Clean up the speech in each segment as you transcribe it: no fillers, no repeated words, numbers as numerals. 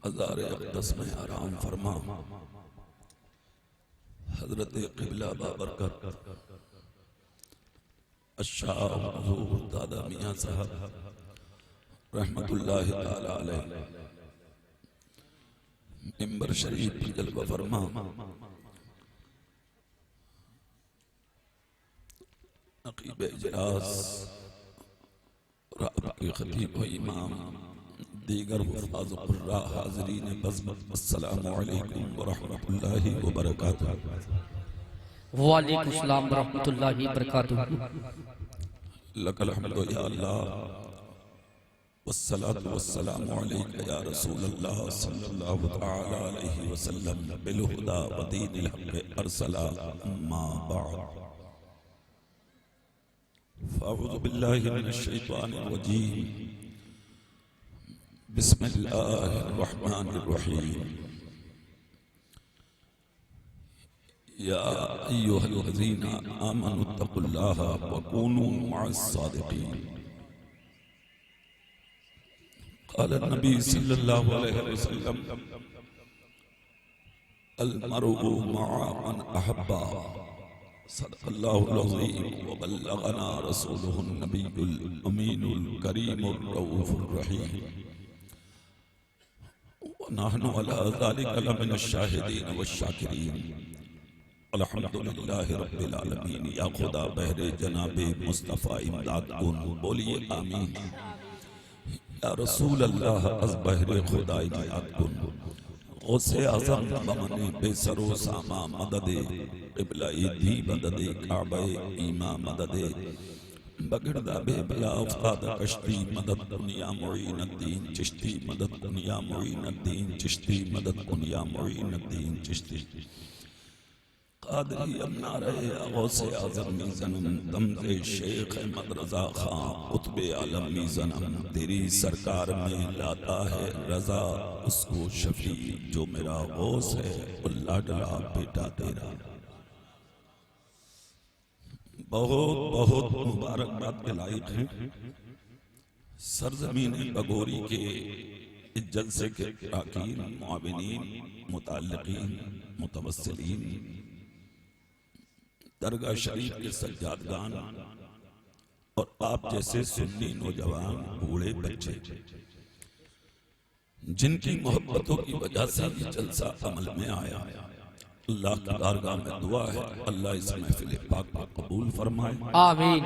मज़ार अक़दस में आराम फरमा हज़रत क़िबला बाबरकत अशाह हुज़ूर दादा मियाँ साहब रहमतुल्लाहि ताला अलैह मिंबर शरीफ पर जलवा फरमा नक़ीब इजलास और आपके खतीब व इमाम दीगर हुफ़ाज़ कुर्रा हाज़रीन बज़्मत अस्सलामु अलैकुम व रहमतुल्लाहि व बरकातुहू। वालेकुम सलाम व रहमतुल्लाहि व बरकातुहू। लकल हम्दु या अल्लाह वस्सलातु वस्सलामु अलैका या रसूलल्लाह सल्लल्लाहु तआला अलैहि वसल्लम बिल हुदा व दीनिल हक़ अरसला अम्मा बअद फ़अऊज़ु बिल्लाहि मिनश शैतानिर रजीम बिस्मिल्लाहिर रहमानिर रहीम या अय्युहल्लज़ीना आमनुत्तक़ुल्लाह व कूनू मअस सादिक़ीन। क़ाल नबी सल्लल्लाहु अलैहि वसल्लम अल मरउ मअ मन अहब्बा सदक़ल्लाहुल अज़ीम व बल्लगना रसूलुहुन नबियुल अमीनुल करीमुर रऊफ़ुर रहीम व नहनु अला ज़ालिका लमिनश शाहिदीन वश्शाकिरीन। अल्हम्दुलिल्लाहि रब्बिल आलमीन। या खुदा बहरे जनाबे मुस्तफ़ा इमदाद कुन, बोलिए आमीन। या रसूल अल्लाह अज़ बहरे खुदा इमदाद कुन। गौसे आज़म बमने बेसरो सामा मददे क़िबला दी मददे काबे ईमा मददे बगड़दा बेबला अफ़ाद कश्ती मदद दुनिया मुईनुद्दीन चिश्ती मदद दुनिया मुईनुद्दीन चिश्ती मदद दुनिया मुईनुद्दीन चिश्ती कादरी अमना रहे गौसे आज़म मीज़नम दमज़े शेख अहमद रज़ा खां कुतुबे आलम मीज़नम। तेरी सरकार में लाता है रज़ा उसको शफी जो मेरा गौस है वो लाडला बेटा तेरा। बहुत बहुत मुबारकबाद के लायक हैं सरजमीन बगोरी के इस जलसे के अरकान मुआविनीन मुतअल्लिक़ीन मुतवस्सिलीन दरगाह शरीफ के सज्जादगान और आप जैसे सुन्नी नौजवान बूढ़े बच्चे जिनकी मोहब्बतों की वजह से ये जलसा अमल में आया। अल्लाह की बारगाह में दुआ है अल्लाह इस महफिल पाक को कबूल फरमाए आमीन।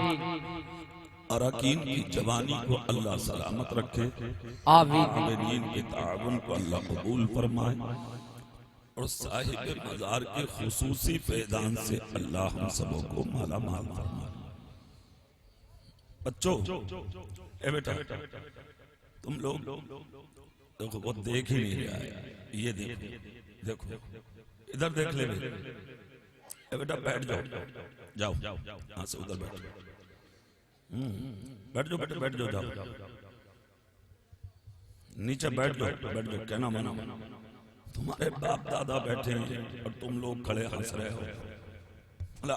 अरकान की जवानी को अल्लाह सलामत रखे आमीन। आमीन के ताउन को अल्लाह कबूल फरमाए और साहिब मज़ार के खुसूसी फैज़ान से अल्लाह हम सबों को माला माल फरमाए। बच्चों ए बेटा तुम लोग देखो वो देख ही नहीं रहा है। ये देखो देखो इधर देख ले ए बेटा बैठ जाओ जाओ यहाँ से उधर बैठ जाओ बैठ जाओ जाओ नीचे बैठ जाओ कहना माना। तुम्हारे बाप दादा बैठे हैं और तुम लोग खड़े हंस रहे हो।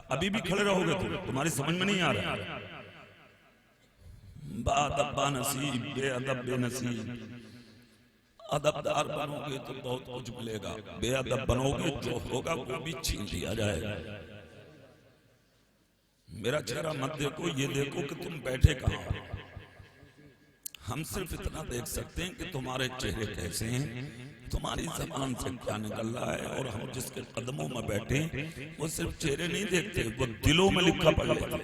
अभी भी खड़े रहोगे तुम्हारी समझ में नहीं आ रहा। बादब्बा नसीब बेअदब बेनसीब। अदबदार बनोगे तो बहुत कुछ मिलेगा, बेअदब बनोगे जो होगा वो भी छीन लिया जाएगा। मेरा चेहरा मत देखो, ये देखो कि तुम बैठे कहाँ हो। हम सिर्फ इतना देख सकते हैं कि तुम्हारे चेहरे कैसे हैं, तुम्हारी जबान से क्या निकल रहा है। और हम जिसके कदमों में बैठे वो सिर्फ चेहरे नहीं देखते, वो दिलों में लिखा पड़ लेते।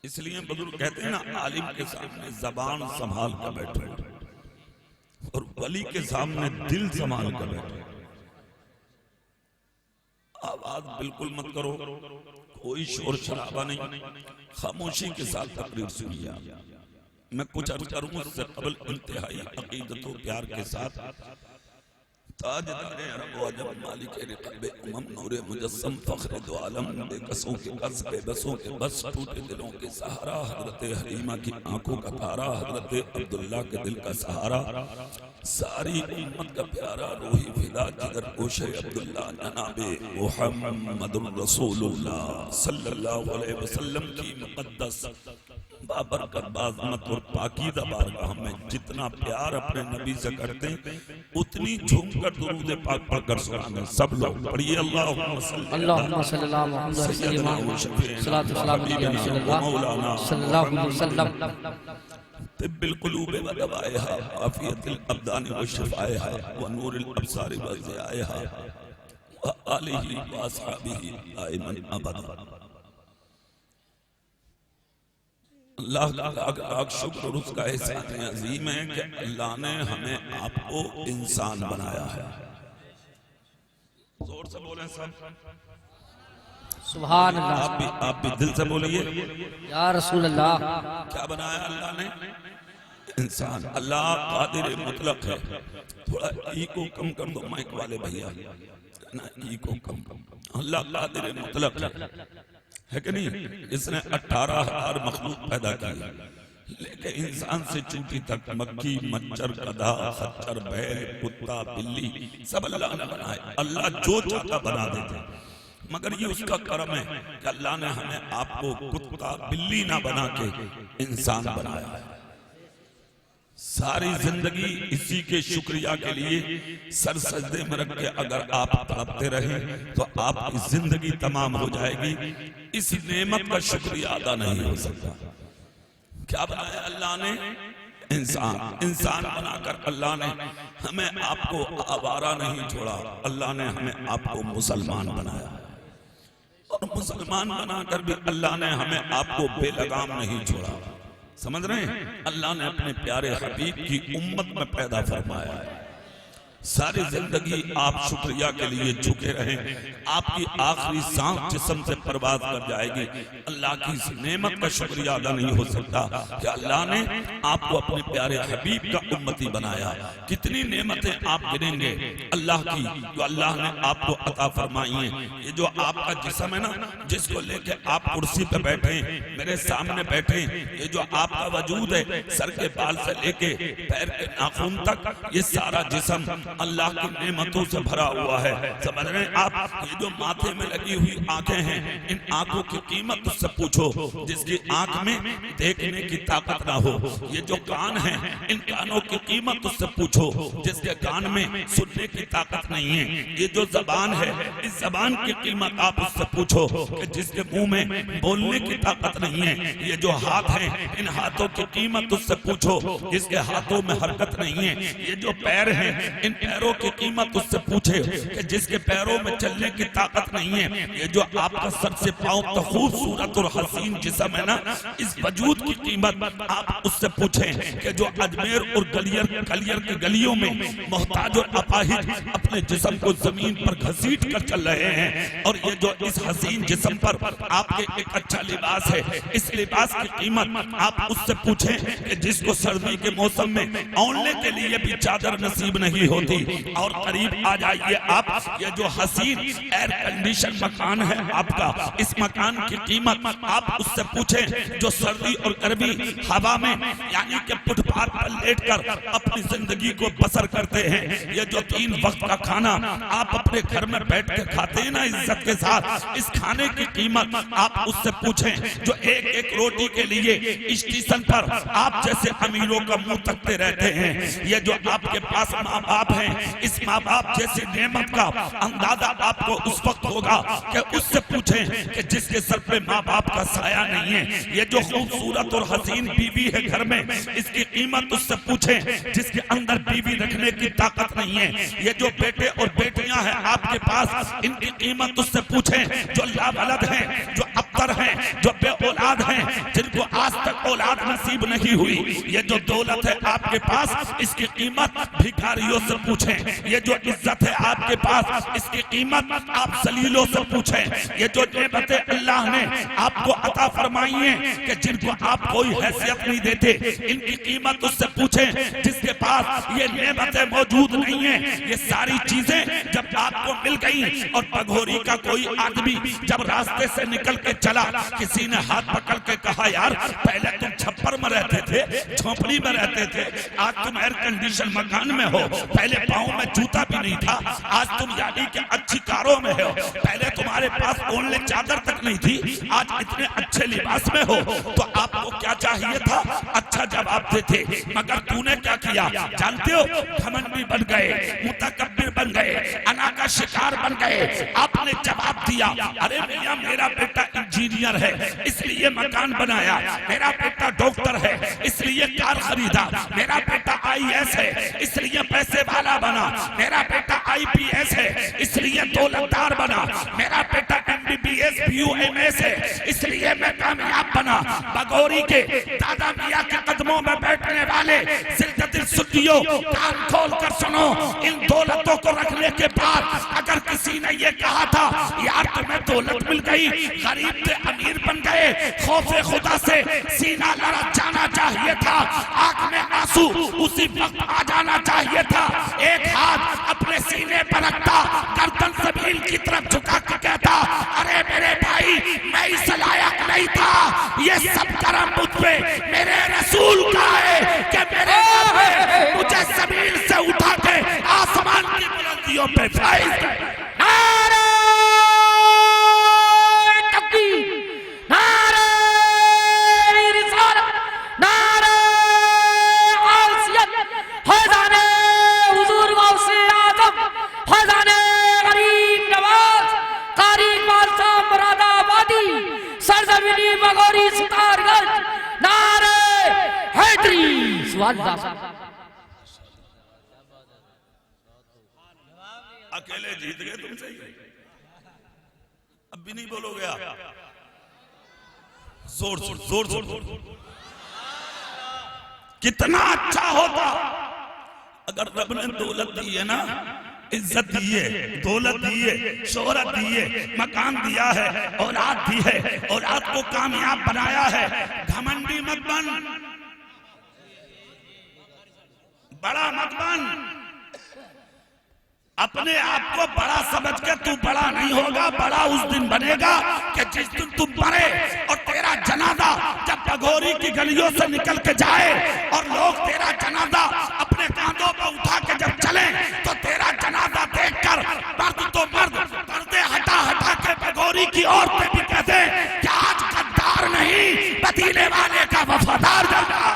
इसलिए बुजुर्ग कहते हैं ना, आलिम के सामने जबान संभाल कर बैठो और वली के सामने दिल संभाल कर बैठो। आवाज बिल्कुल मत करो, कोई शोर शराबा नहीं, खामोशी के साथ तकरीर सुनिए। मैं कुछ अर्ज करूंगा उससे कबल इंतहाई अकीदत व प्यार के साथ ताजदार अरब व अजम मालिक रिक़ाब उमम नूरे मुजस्सम फ़ख्र दो आलम बेकसों के कर्ज़ बेबसों के बस टूटे दिलों के सहारा हज़रत हलीमा की आंखों का तारा हज़रत अब्दुल्ला के दिल का सहारा सारी उम्मत का प्यारा रूही फिदा जिगर गोशे अब्दुल्ला जनाबे मुहम्मदुर रसूलुल्लाह सल्लल्लाहु अलैहि वसल्लम की मुक़द्दस बाबरकत बाज़मत और पाकीज़ा बारगाह में जितना प्यार अपने नबी से करते हैं उतनी झूम कर दुरूद पाक पढ़कर सुनाने सब लोग पढ़िए अल्लाहुम्मा सल्लल्लाहु अलैहि वसल्लम तिब्बिल क़ुलूब व दवाइहा आफ़ियतिल अब्दान व शिफ़ाइहा व नूरिल अब्सार व ज़ियाइहा व आलिहि व अस्हाबिहि दाइमन अबदा। अल्लाह लाख शुक्र और उसका एहसान अजीम है कि अल्लाह ने हमें आपको इंसान बनाया है। जोर से बोलें सब, सुभान अल्लाह। आप भी दिल से बोलिए या रसूल अल्लाह। क्या बनाया अल्लाह ने? इंसान। अल्लाह कादिर मुतलक है। थोड़ा ई को कम कर दो माइक वाले भैया ना, ई को कम। अल्लाह कादिर मुतलक है कि नहीं? इसने 18,000 मखलूक पैदा की, लेकिन इंसान से चूंटी तक मक्खी मच्छर गधा खच्चर बैल कुत्ता बिल्ली सब अल्लाह ने बनाए। अल्लाह जो चाहता बना देते, मगर ये उसका करम है कि अल्लाह ने हमें आपको कुत्ता बिल्ली ना बना के इंसान बनाया है। सारी जिंदगी इसी के शुक्रिया के लिए सर सजदे में रख के अगर आप तड़पते रहे तो आपकी जिंदगी तमाम हो जाएगी। इस नेमत का शुक्रिया अदा नहीं हो सकता। क्या बनाया अल्लाह ने? इंसान। इंसान बनाकर अल्लाह ने हमें आपको आवारा नहीं छोड़ा, अल्लाह ने हमें आपको मुसलमान बनाया। और मुसलमान बनाकर भी अल्लाह ने हमें आपको बेलगाम नहीं छोड़ा। समझ रहे हैं? अल्लाह ने अपने प्यारे हबीब की उम्मत में पैदा फरमाया है। सारी जिंदगी आप शुक्रिया के लिए झुके रहें, आपकी आखिरी सांस जिस्म से परवाज कर जाएगी। अल्लाह की इस नेमत का शुक्रिया अदा नहीं हो सकता कि अल्लाह ने आपको अपने प्यारे हबीब का उम्मती बनाया। कितनी नेमतें आप गिनेंगे अल्लाह की जो अल्लाह ने आपको अता फरमाई है। ये जो आपका जिस्म है ना, जिसको लेके आप कुर्सी पे बैठे, मेरे सामने बैठे, ये जो आपका वजूद है सर के बाल से लेके पैर के नाखून तक, ये सारा जिस्म अल्लाह की नेमतों से भरा हुआ है। समझ रहे हैं आप? ये जो माथे में लगी हुई आंखें हैं, इन आंखों की कीमत उससे पूछो जिसकी आंख में देखने की ताकत ना हो। ये जो कान हैं, इन कानों की कीमत उससे पूछो जिसके कान में सुनने की ताकत नहीं है। ये जो जबान है, इस जबान की कीमत आप उससे पूछो कि जिसके मुंह में बोलने की ताकत नहीं है। ये जो हाथ हैं, इन हाथों की कीमत उससे पूछो जिसके हाथों में हरकत नहीं है। ये जो पैर हैं, इन पैरों की कीमत उससे पूछे कि जिसके पैरों में चलने की ताकत नहीं है। ये जो आपका सर से पांव तक खूबसूरत और हसीन जिस्म है ना, इस वजूद की कीमत आप उससे पूछें कि जो अजमेर और कलियर की गलियों में मोहताज और अपाहिज अपने जिस्म को जमीन पर घसीट कर चल रहे हैं। और ये जो इस हसीन जिस्म पर आपके एक अच्छा लिबास है, इस लिबास की कीमत आप उससे पूछें कि जिसको सर्दी के मौसम में ओढ़ने के लिए भी चादर नसीब नहीं होती। और करीब आ जाइए आप, ये जो हसीन एयर कंडीशन मकान है आपका, इस मकान की कीमत आप उससे पूछें जो सर्दी और गर्मी हवा में यानी कि फुटपाथ पर लेटकर अपनी जिंदगी को बसर करते हैं। ये जो 3 वक्त का खाना आप अपने घर में बैठ के खाते हैं ना इज्जत के साथ, इस खाने की कीमत आप उससे पूछें जो एक रोटी के लिए स्टेशन पर आप जैसे अमीरों का मुंह तकते रहते हैं। ये जो आपके पास माँ बाप हैं, इस माँ बाप जैसी नेमत का अंदाजा आपको उस वक्त होगा कि उससे पूछें कि जिसके सर पे माँ बाप का साया नहीं है। ये जो खूबसूरत और हसीन बीवी है घर में, इसकी कीमत उससे पूछें जिसके अंदर बीवी रखने की ताकत नहीं है। ये जो बेटे और बेटियां हैं आपके पास, इनकी कीमत उससे पूछें जो लाबलद हैं, जो अब्तर हैं, जो बे औलाद हैं, जिनको आज तक औलाद नसीब नहीं हुई। ये जो दौलत है आपके पास, इसकी कीमत भिखारियों से पूछें। ये जो इज्जत है आपके पास, इसकी कीमत आप जलीलों से पूछें। ये जो नेमतें अल्लाह ने आपको अता फरमाई हैं कि जिनको आप कोई हैसियत नहीं देते, इनकी कीमत उससे पूछें जिसके पास ये नेमतें मौजूद नहीं है। ये सारी चीजें जब आपको मिल गई और भगोरी का कोई आदमी जब रास्ते से निकल करके चला। किसी ने हाथ पकड़ के कहा यार पहले तुम छप्पर में रहते थे, झोपड़ी में रहते थे, आज तुम एयर कंडीशन मकान में हो। पहले पाँव में जूता भी नहीं था, आज तुम यानी कि अच्छी कारों में हो। पहले तुम्हारे पास ओढ़ने चादर तक नहीं थी, आज इतने अच्छे लिबास में हो। तो आपको क्या चाहिए था? अच्छा जवाब देते, मगर तूने क्या किया जानते हो? घमंडी बन गए, मुतकब्बिर बन गए, अना का शिकार बन गए। आपने जवाब दिया अरे भैया मेरा बेटा इंजीनियर है इसलिए मकान बनाया, मेरा बेटा डॉक्टर है इसलिए कार खरीदा, मेरा बेटा आईएएस है इसलिए पैसे वाला बना, मेरा बेटा आईपीएस है इसलिए दौलतदार बना, मेरा बेटा एमबीबीएस बीयूएमएस है इसलिए मैं कामयाब बना। बगौरी के दादा मियां के कदमों में बैठने वाले जिल्दतिल सुन्नियों, कान खोल कर सुनो, इन दौलतों को रखने के बाद अगर किसी ने ये कहा था यार तुम्हें दौलत मिल गई, गरीब थे अमीर बन गए, खौफे खुदा से सीना लड़ा जाना चाहिए था, आंख में आंसू उसी वक्त आ जाना चाहिए था। एक हाथ अपने सीने पर रखता, गर्दन ज़मीन की तरफ झुका के कहता अरे मेरे भाई मैं इस लायक नहीं था, ये सब करम मुझ पे मेरे रसूल का है कि मेरे नबी मुझे ज़मीन से उठा के आसमान की बुलंदियों पे फाइज गए। अकेले जीत गए तुमसे, अब भी नहीं बोलोगे आप? जोर जोर जोर जोर। कितना अच्छा होता अगर रब ने दौलत दी है ना, इज्जत दी है, दौलत दी है, शोहरत दी है, मकान दिया है, औलाद दी है, औलाद को कामयाब बनाया है। घमंडी मत बन, बड़ा मत बन, अपने आप को बड़ा समझ के तू बड़ा नहीं होगा। बड़ा उस दिन बनेगा कि जिस दिन तुम मरे और तेरा जनाजा जब बघोरी की गलियों से निकल के जाए और लोग तेरा जनाजा अपने कांधों पर उठा के जब चले तो तेरा जनाजा देखकर मर्द तो मर्द पर्दे हटा हटा के बघोरी की औरतें भी कहते कि आज गद्दार नहीं मदीने वाले का वफादार जनाजा।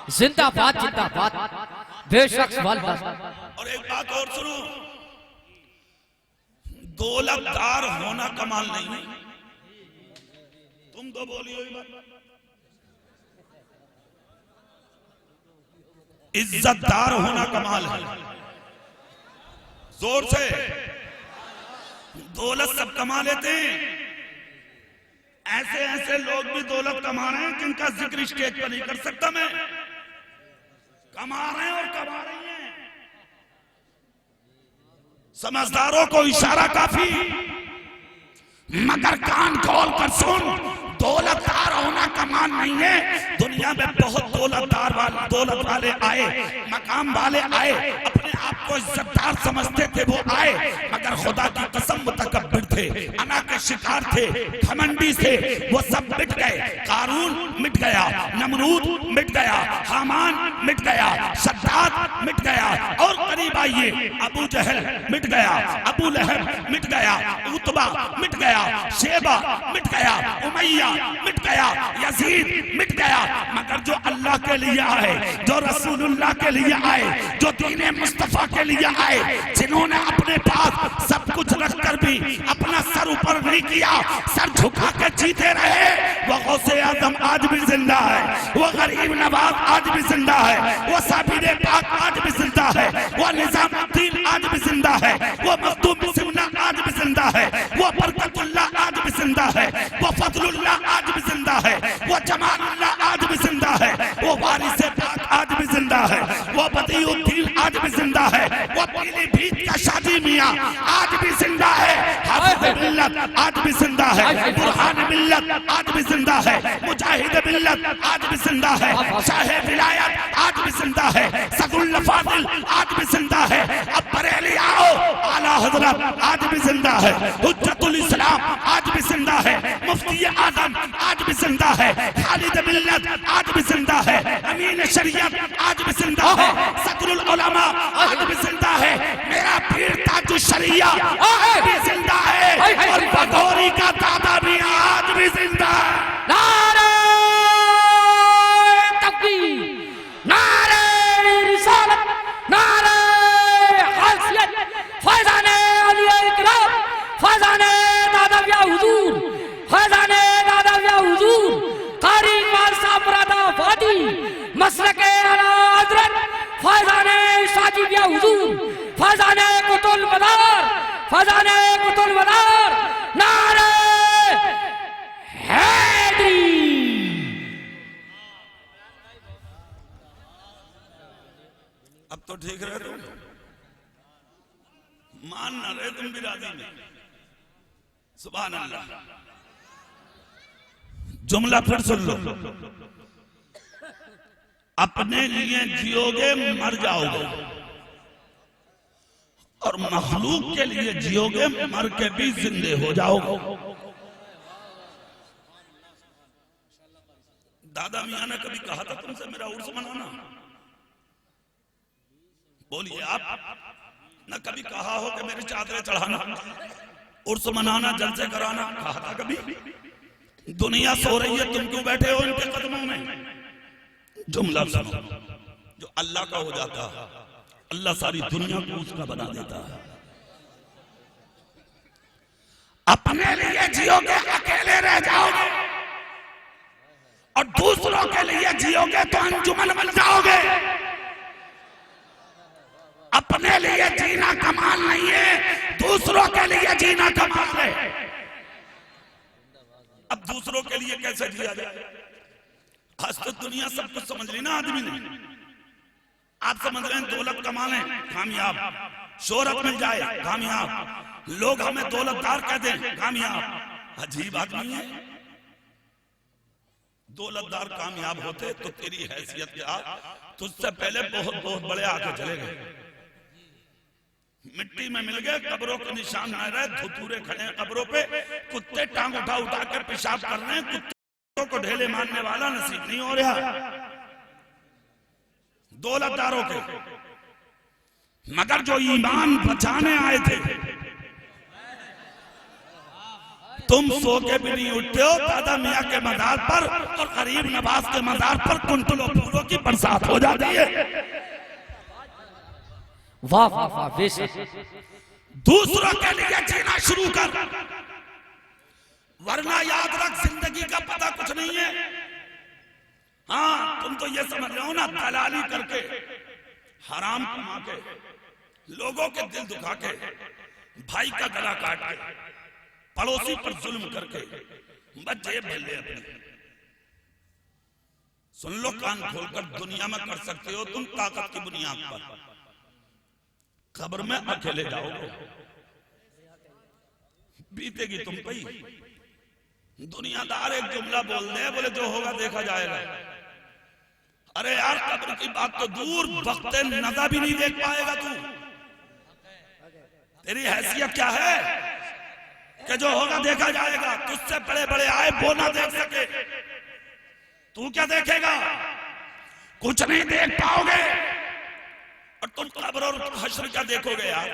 जिंदाबाद जिंदाबाद, बेशक सवाल। और एक बात और सुनो, दौलतदार होना कमाल नहीं, तुम तो बोलियो इज्जतदार होना कमाल है। जोर से, दौलत सब कमा लेते हैं, ऐसे ऐसे लोग भी दौलत कमा रहे हैं जिनका जिक्र स्टेज पर नहीं कर सकता मैं। कमा रहे हैं और कमा रही हैं। समझदारों को इशारा काफी, मगर कान खोल कर सुन, दौलतदार होना कमाल नहीं है। दुनिया में बहुत दौलत वाले आए, मकाम वाले आए, अपने आप को इज्जतदार समझते थे, वो आए, मगर खुदा की कसम मुतकब्बिर थे, अना के शिकार थे, घमंडी थे, वो सब मिट गए। कारून मिट गया, नमरूद मिट गया, हामान मिट गया, शद्दाद मिट गया, और करीब आइए अबू जहल मिट गया, अबू लहब मिट गया, उतबा मिट गया, शेबा मिट गया, उमैया मिट गया, यजीद मिट गया। मगर जो अल्लाह के लिए आए, जो रसूलुल्लाह के लिए आए, जो दीने मुस्तफा के लिए आए, जिन्होंने अपने पास सब कुछ रखकर भी अपना सर ऊपर नहीं किया, सर झुका के जीते रहे, वो गौसे आजम आज भी जिंदा है, वो गरीब नवाज आज भी जिंदा है, वो साबिर पाक आज भी जिंदा है, वो निजामुद्दीन आज भी जिंदा है, वो मखदूम सिमना आज भी जिंदा है, वो बरकतुल्लाह आज भी जिंदा है, वो फजलुल्लाह आज भी जिंदा है, वो जमालुल्लाह आज भी जिंदा है, वो वारिस पाक आज भी जिंदा है, वो बदीउद्दीन आज भी जिंदा है, वो पीलीभीत का शादी मियां आज भी जिंदा है, हाफिज मिल्लत आज भी जिंदा है, बुरहान मिल्लत आज भी जिंदा है, मुजाहिद मिल्लत आज भी जिंदा है, शाह विलायत आज भी जिंदा है, सदुल फादिल आज भी जिंदा है। अब बरेली आओ, आला हजरत आज भी जिंदा है, हुज्जतुल इस्लाम आज भी जिंदा है, मुफ्ती आजम आज भी जिंदा है, खालिद मिल्लत आज भी जिंदा है, अमीन शरीयत आज भी जिंदा है, सदरुल उलमा आज भी जिंदा है, मेरा पीर ताजुल शरिया आज भी जिंदा है, और भगोरी का दादा भी आज भी जिंदा है। नारे तकबीर, नारे रिसालत, नारे हासियत, फैज़ाने औलिया इकराम, फैज़ाने दादाविया हुजूर, फैज़ाने दादाविया हुजूर, कारी इकबाल साहब मुरादाबादी, मसलके आला हज़रत फैज़ाने साजिबिया हुजूर, फैज़ाने कुतुल मदार, फैज़ाने कुतुल मदार, नारे हैदरी। अब तो ठीक रहे तुम, मान ना रहे तुम भी राजी में। सुभान अल्लाह। जुमला फिर सुन लो, अपने लिए जियोगे मर जाओगे, और मखलूक के लिए जियोगे मर के भी जिंदे हो जाओगे। दादा मियां ने कभी कहा था तुमसे मेरा उर्स मनाना? बोलिए आप। न कभी कहा हो कि मेरी चादरें चढ़ाना, उर्स मनाना, जलसे कराना? कहा था कभी? दुनिया सो रही है, तुम क्यों बैठे हो इनके कदमों में? जुमला सुनो, जो अल्लाह का हो जाता है अल्लाह सारी दुनिया को उसका बना देता है। अपने लिए जियोगे अकेले रह जाओगे, और दूसरों के लिए जियोगे तो अंजुमन बन जाओगे। अपने लिए जीना कमाल नहीं है, दूसरों के लिए जीना कमाल है। अब दूसरों के लिए कैसे जिया जाए? आज तो दुनिया सब कुछ समझ ली ना आदमी ने। आप समझ रहे हैं दौलत कमा लें कामयाब, शोहरत मिल जाए कामयाब, लोग हमें दौलतदार कह दें कामयाब। अजीब आदमी है। दौलतदार कामयाब होते तो तेरी हैसियत क्या, तुझसे पहले बहुत बहुत बड़े आके चले गए, मिट्टी में मिल गए, कब्रों के निशान न रहे, धुतूरे खड़े हैं कब्रों पे, कुत्ते टांग उठा उठा कर पेशाब कर रहे हैं, कुत्तों को ढेले मारने वाला नसीब नहीं हो रहा दौलतदारों के। मगर जो ईमान बचाने आए थे, तुम सो के भी नहीं उठते हो, दादा मियां के मजार पर और गरीब नवाज के मजार पर कुंटलों फूलों की बरसात हो जाती है। वाह वाह वाह, बेशक। दूसरों के लिए जीना शुरू कर, वरना याद रख जिंदगी का पता कुछ नहीं है। हाँ, तुम तो ये समझ रहे हो ना, दलाली करके, हराम कमा के, लोगों के दिल दुखा के, भाई का गला काट के, पड़ोसी पर जुल्म करके बस जेब भर ले अपने। सुन लो कान खोलकर, दुनिया में कर सकते हो तुम ताकत की बुनियाद पर, कब्र में अकेले जाओगे, बीतेगी तुम पे। दुनियादार एक जुमला बोल दे, बोले जो होगा देखा जाएगा। अरे यार, कब्र की बात तो दूर, वक्त नज़र भी नहीं देख पाएगा तू। तेरी हैसियत क्या है कि जो होगा देखा जाएगा? तुझसे बड़े बड़े आए वो ना देख सके, तू क्या देखेगा? कुछ नहीं देख पाओगे। और तुम कब्र और हश्र क्या देखोगे यार?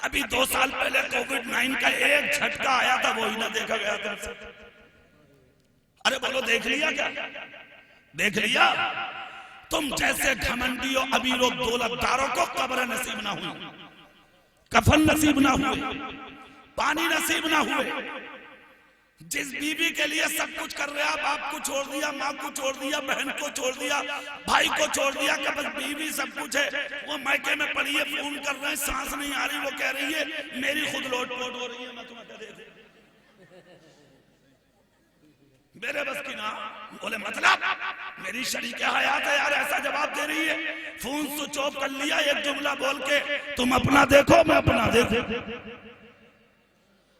अभी 2 साल पहले कोविड-19 का एक झटका आया था, वो ही ना देखा गया तुमसे। अरे बोलो, देख लिया क्या? देख लिया? तुम जैसे घमंडियों, अमीरों, दौलतदारों को कब्र नसीब ना हुई, कफन नसीब ना हुए, पानी नसीब ना हुए। जिस बीवी के लिए सब कुछ कर रहे, बाप को छोड़ दिया, माँ को छोड़ दिया, बहन को छोड़ दिया, भाई को छोड़ दिया, कि बस बीवी सब कुछ है, वो मायके में पड़ी है, फोन कर रहे हैं, सांस नहीं आ रही, वो कह रही है मेरी खुद लोटपोट हो रही है, मैं तुम्हें दे दे, मेरे बस की ना। बोले मतलब मेरी शरीके हयात है यार, ऐसा जवाब दे रही है। फोन स्विच ऑफ कर लिया, एक जुमला बोल के, तुम अपना देखो मैं अपना देखो।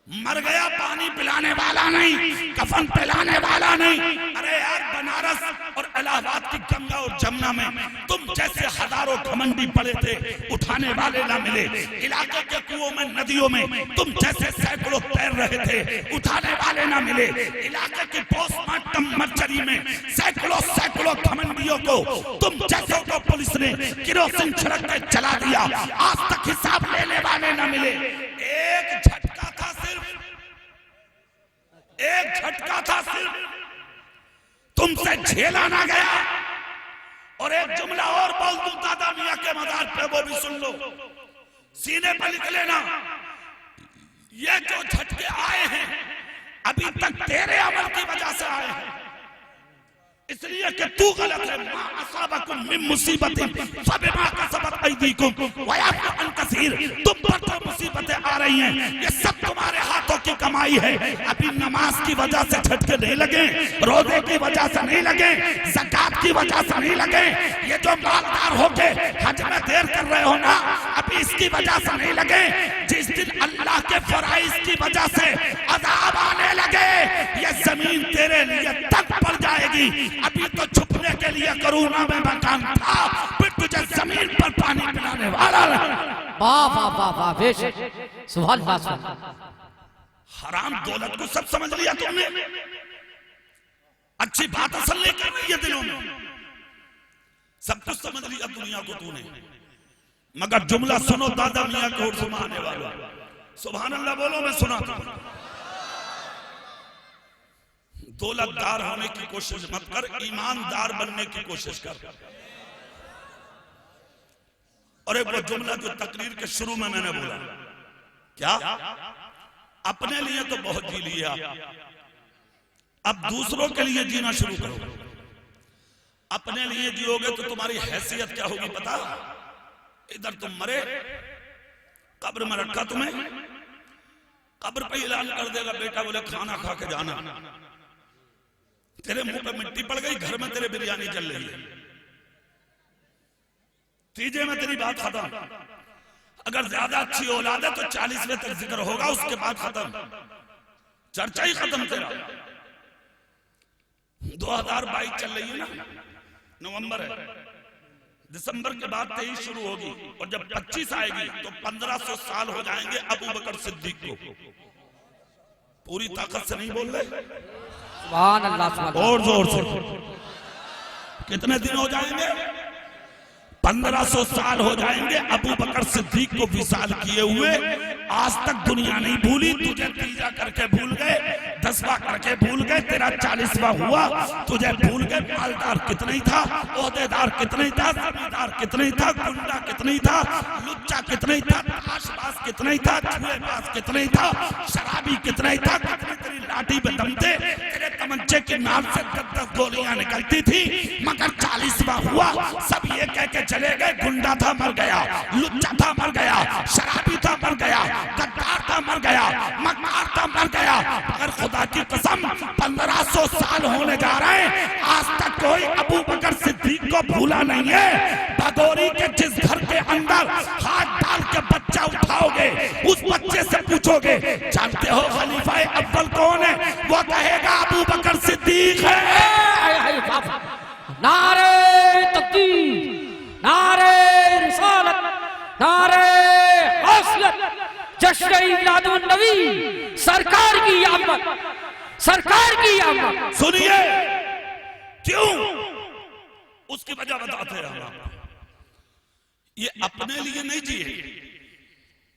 मर गया, पानी पिलाने वाला नहीं, कफन पिलाने वाला नहीं। अरे यार, बनारस और इलाहाबाद की गंगा और जमुना में तुम जैसे हजारों घमंडी पड़े थे, उठाने वाले ना मिले। इलाके के कुओं में, नदियों में तुम जैसे सैकड़ों तैर रहे थे, उठाने वाले ना मिले। इलाके की पोस्टमार्टम मर्चरी में सैकड़ों घमंडियों को तुम जैसों को पुलिस ने किरोसिन छिड़क के जला दिया, आज तक हिसाब लेने वाले ना मिले। एक झटका था सिर्फ, तुमसे झेला ना गया। और एक जुमला और बोल दूं दादा मियां के मजार पे, वो भी सुन लो, सीने पर लिख लेना। ये जो झटके आए हैं अभी तक तेरे अमल की वजह से आए हैं, इसलिए कि तू गलत है। मा असाबकुम मिन मुसीबतिन फबिमा कसबत अयदीकुम व याफू अन कसीर। तुम पर तो मुसीबतें आ रही हैं, ये सब तुम्हारे हाथों की कमाई है। अभी नमाज की वजह से झटके नहीं लगे, रोजे की वजह से नहीं लगे, ज़कात की वजह से नहीं लगे, ये जो मालदार होके हज में देर कर रहे हो ना, अभी इसकी वजह से नहीं लगे। जिस दिन अल्लाह के फराइज की वजह से अज़ाब आने लगे, ये जमीन तेरे लिए तक पड़ जाएगी। अभी तो छुपने के लिए करूना में मकान था, फिर तुझे जमीन पर पानी पिलाने वाला। वाह वाह वाह वाह, बेशक, सुभान अल्लाह। हराम दौलत को सब समझ लिया तुमने, अच्छी बात असल नहीं कर रही है दिलों में, सब कुछ समझ लिया दुनिया को तूने। मगर जुमला सुनो दादा मियां को सुनाने वाला, सुभान अल्लाह बोलो, मैं सुना था। दौलतदार होने की कोशिश मत कर, ईमानदार बनने की कोशिश कर। और एक वो जुमला जो तकरीर के शुरू में मैंने बोला, क्या अपने लिए तो बहुत जी लिया, अब दूसरों के लिए जीना शुरू करो। अपने लिए जियोगे तो तुम्हारी हैसियत क्या होगी पता? इधर तुम मरे, कब्र में रखा तुम्हें, कब्र पे ऐलान कर देगा बेटा बोले खाना खा के जाना, तेरे मुंह पे मिट्टी पड़ गई, घर में तेरे बिरयानी चल रही है, तीजे में तेरी बात खत्म। अगर ज्यादा अच्छी औलाद है तो 40वें तक जिक्र होगा, उसके बाद खत्म, चर्चा ही खत्म तेरा। 2022 चल रही है ना, नवंबर है, दिसंबर के बाद 23 शुरू होगी, और जब 25 आएगी तो 1500 साल हो जाएंगे अबू बकर सिद्दीक को। पूरी ताकत से नहीं बोल रहे, सुभान अल्लाह, और जोर से। कितने दिन हो जाएंगे? 1500 साल हो जाएंगे अबू बकर सिद्दीक को विसाल किए हुए। आज तक दुनिया नहीं भूली, तुझे तीजा करके भूल गए, 10वां करके भूल गए, तेरा 40वां हुआ, तुझे भूल गए। मालदार कितने था, ओहदेदार कितने था, जमींदार कितने था, गुंडा कितने था, लुच्चा कितने था, ताशबाज कितने था, जुएबाज कितने था, शराबी कितने था, कितनी तेरी लाठी पे दम थे, तेरे तमंचे की नाल से 10-10 गोलियां निकलती थी, मगर 40वां हुआ। सब ये कह के चले गए गुंडा था मर गया, लुच्चा था मर गया, शराबी था मर गया, गद्दार था मर गया, मक्कार था मर गया। अगर खुदा की कसम 1500 साल होने जा रहे हैं, आज तक कोई अबू बकर सिद्दीक को भूला नहीं है। भदोरी के जिस घर के अंदर हाथ डाल के बच्चा उठाओगे, उस बच्चे से पूछोगे जानते हो खलीफा अव्वल कौन है, वो कहेगा अबू बकर सिद्दीक है। नारे तकबीर, नारे रिसालत, नारे हौसलत, जश्न मिलादुन नबी, सरकार की आमद, सरकार की आमद। सुनिए क्यों, उसकी वजह बताते हैं हम। ये अपने लिए नहीं जिए,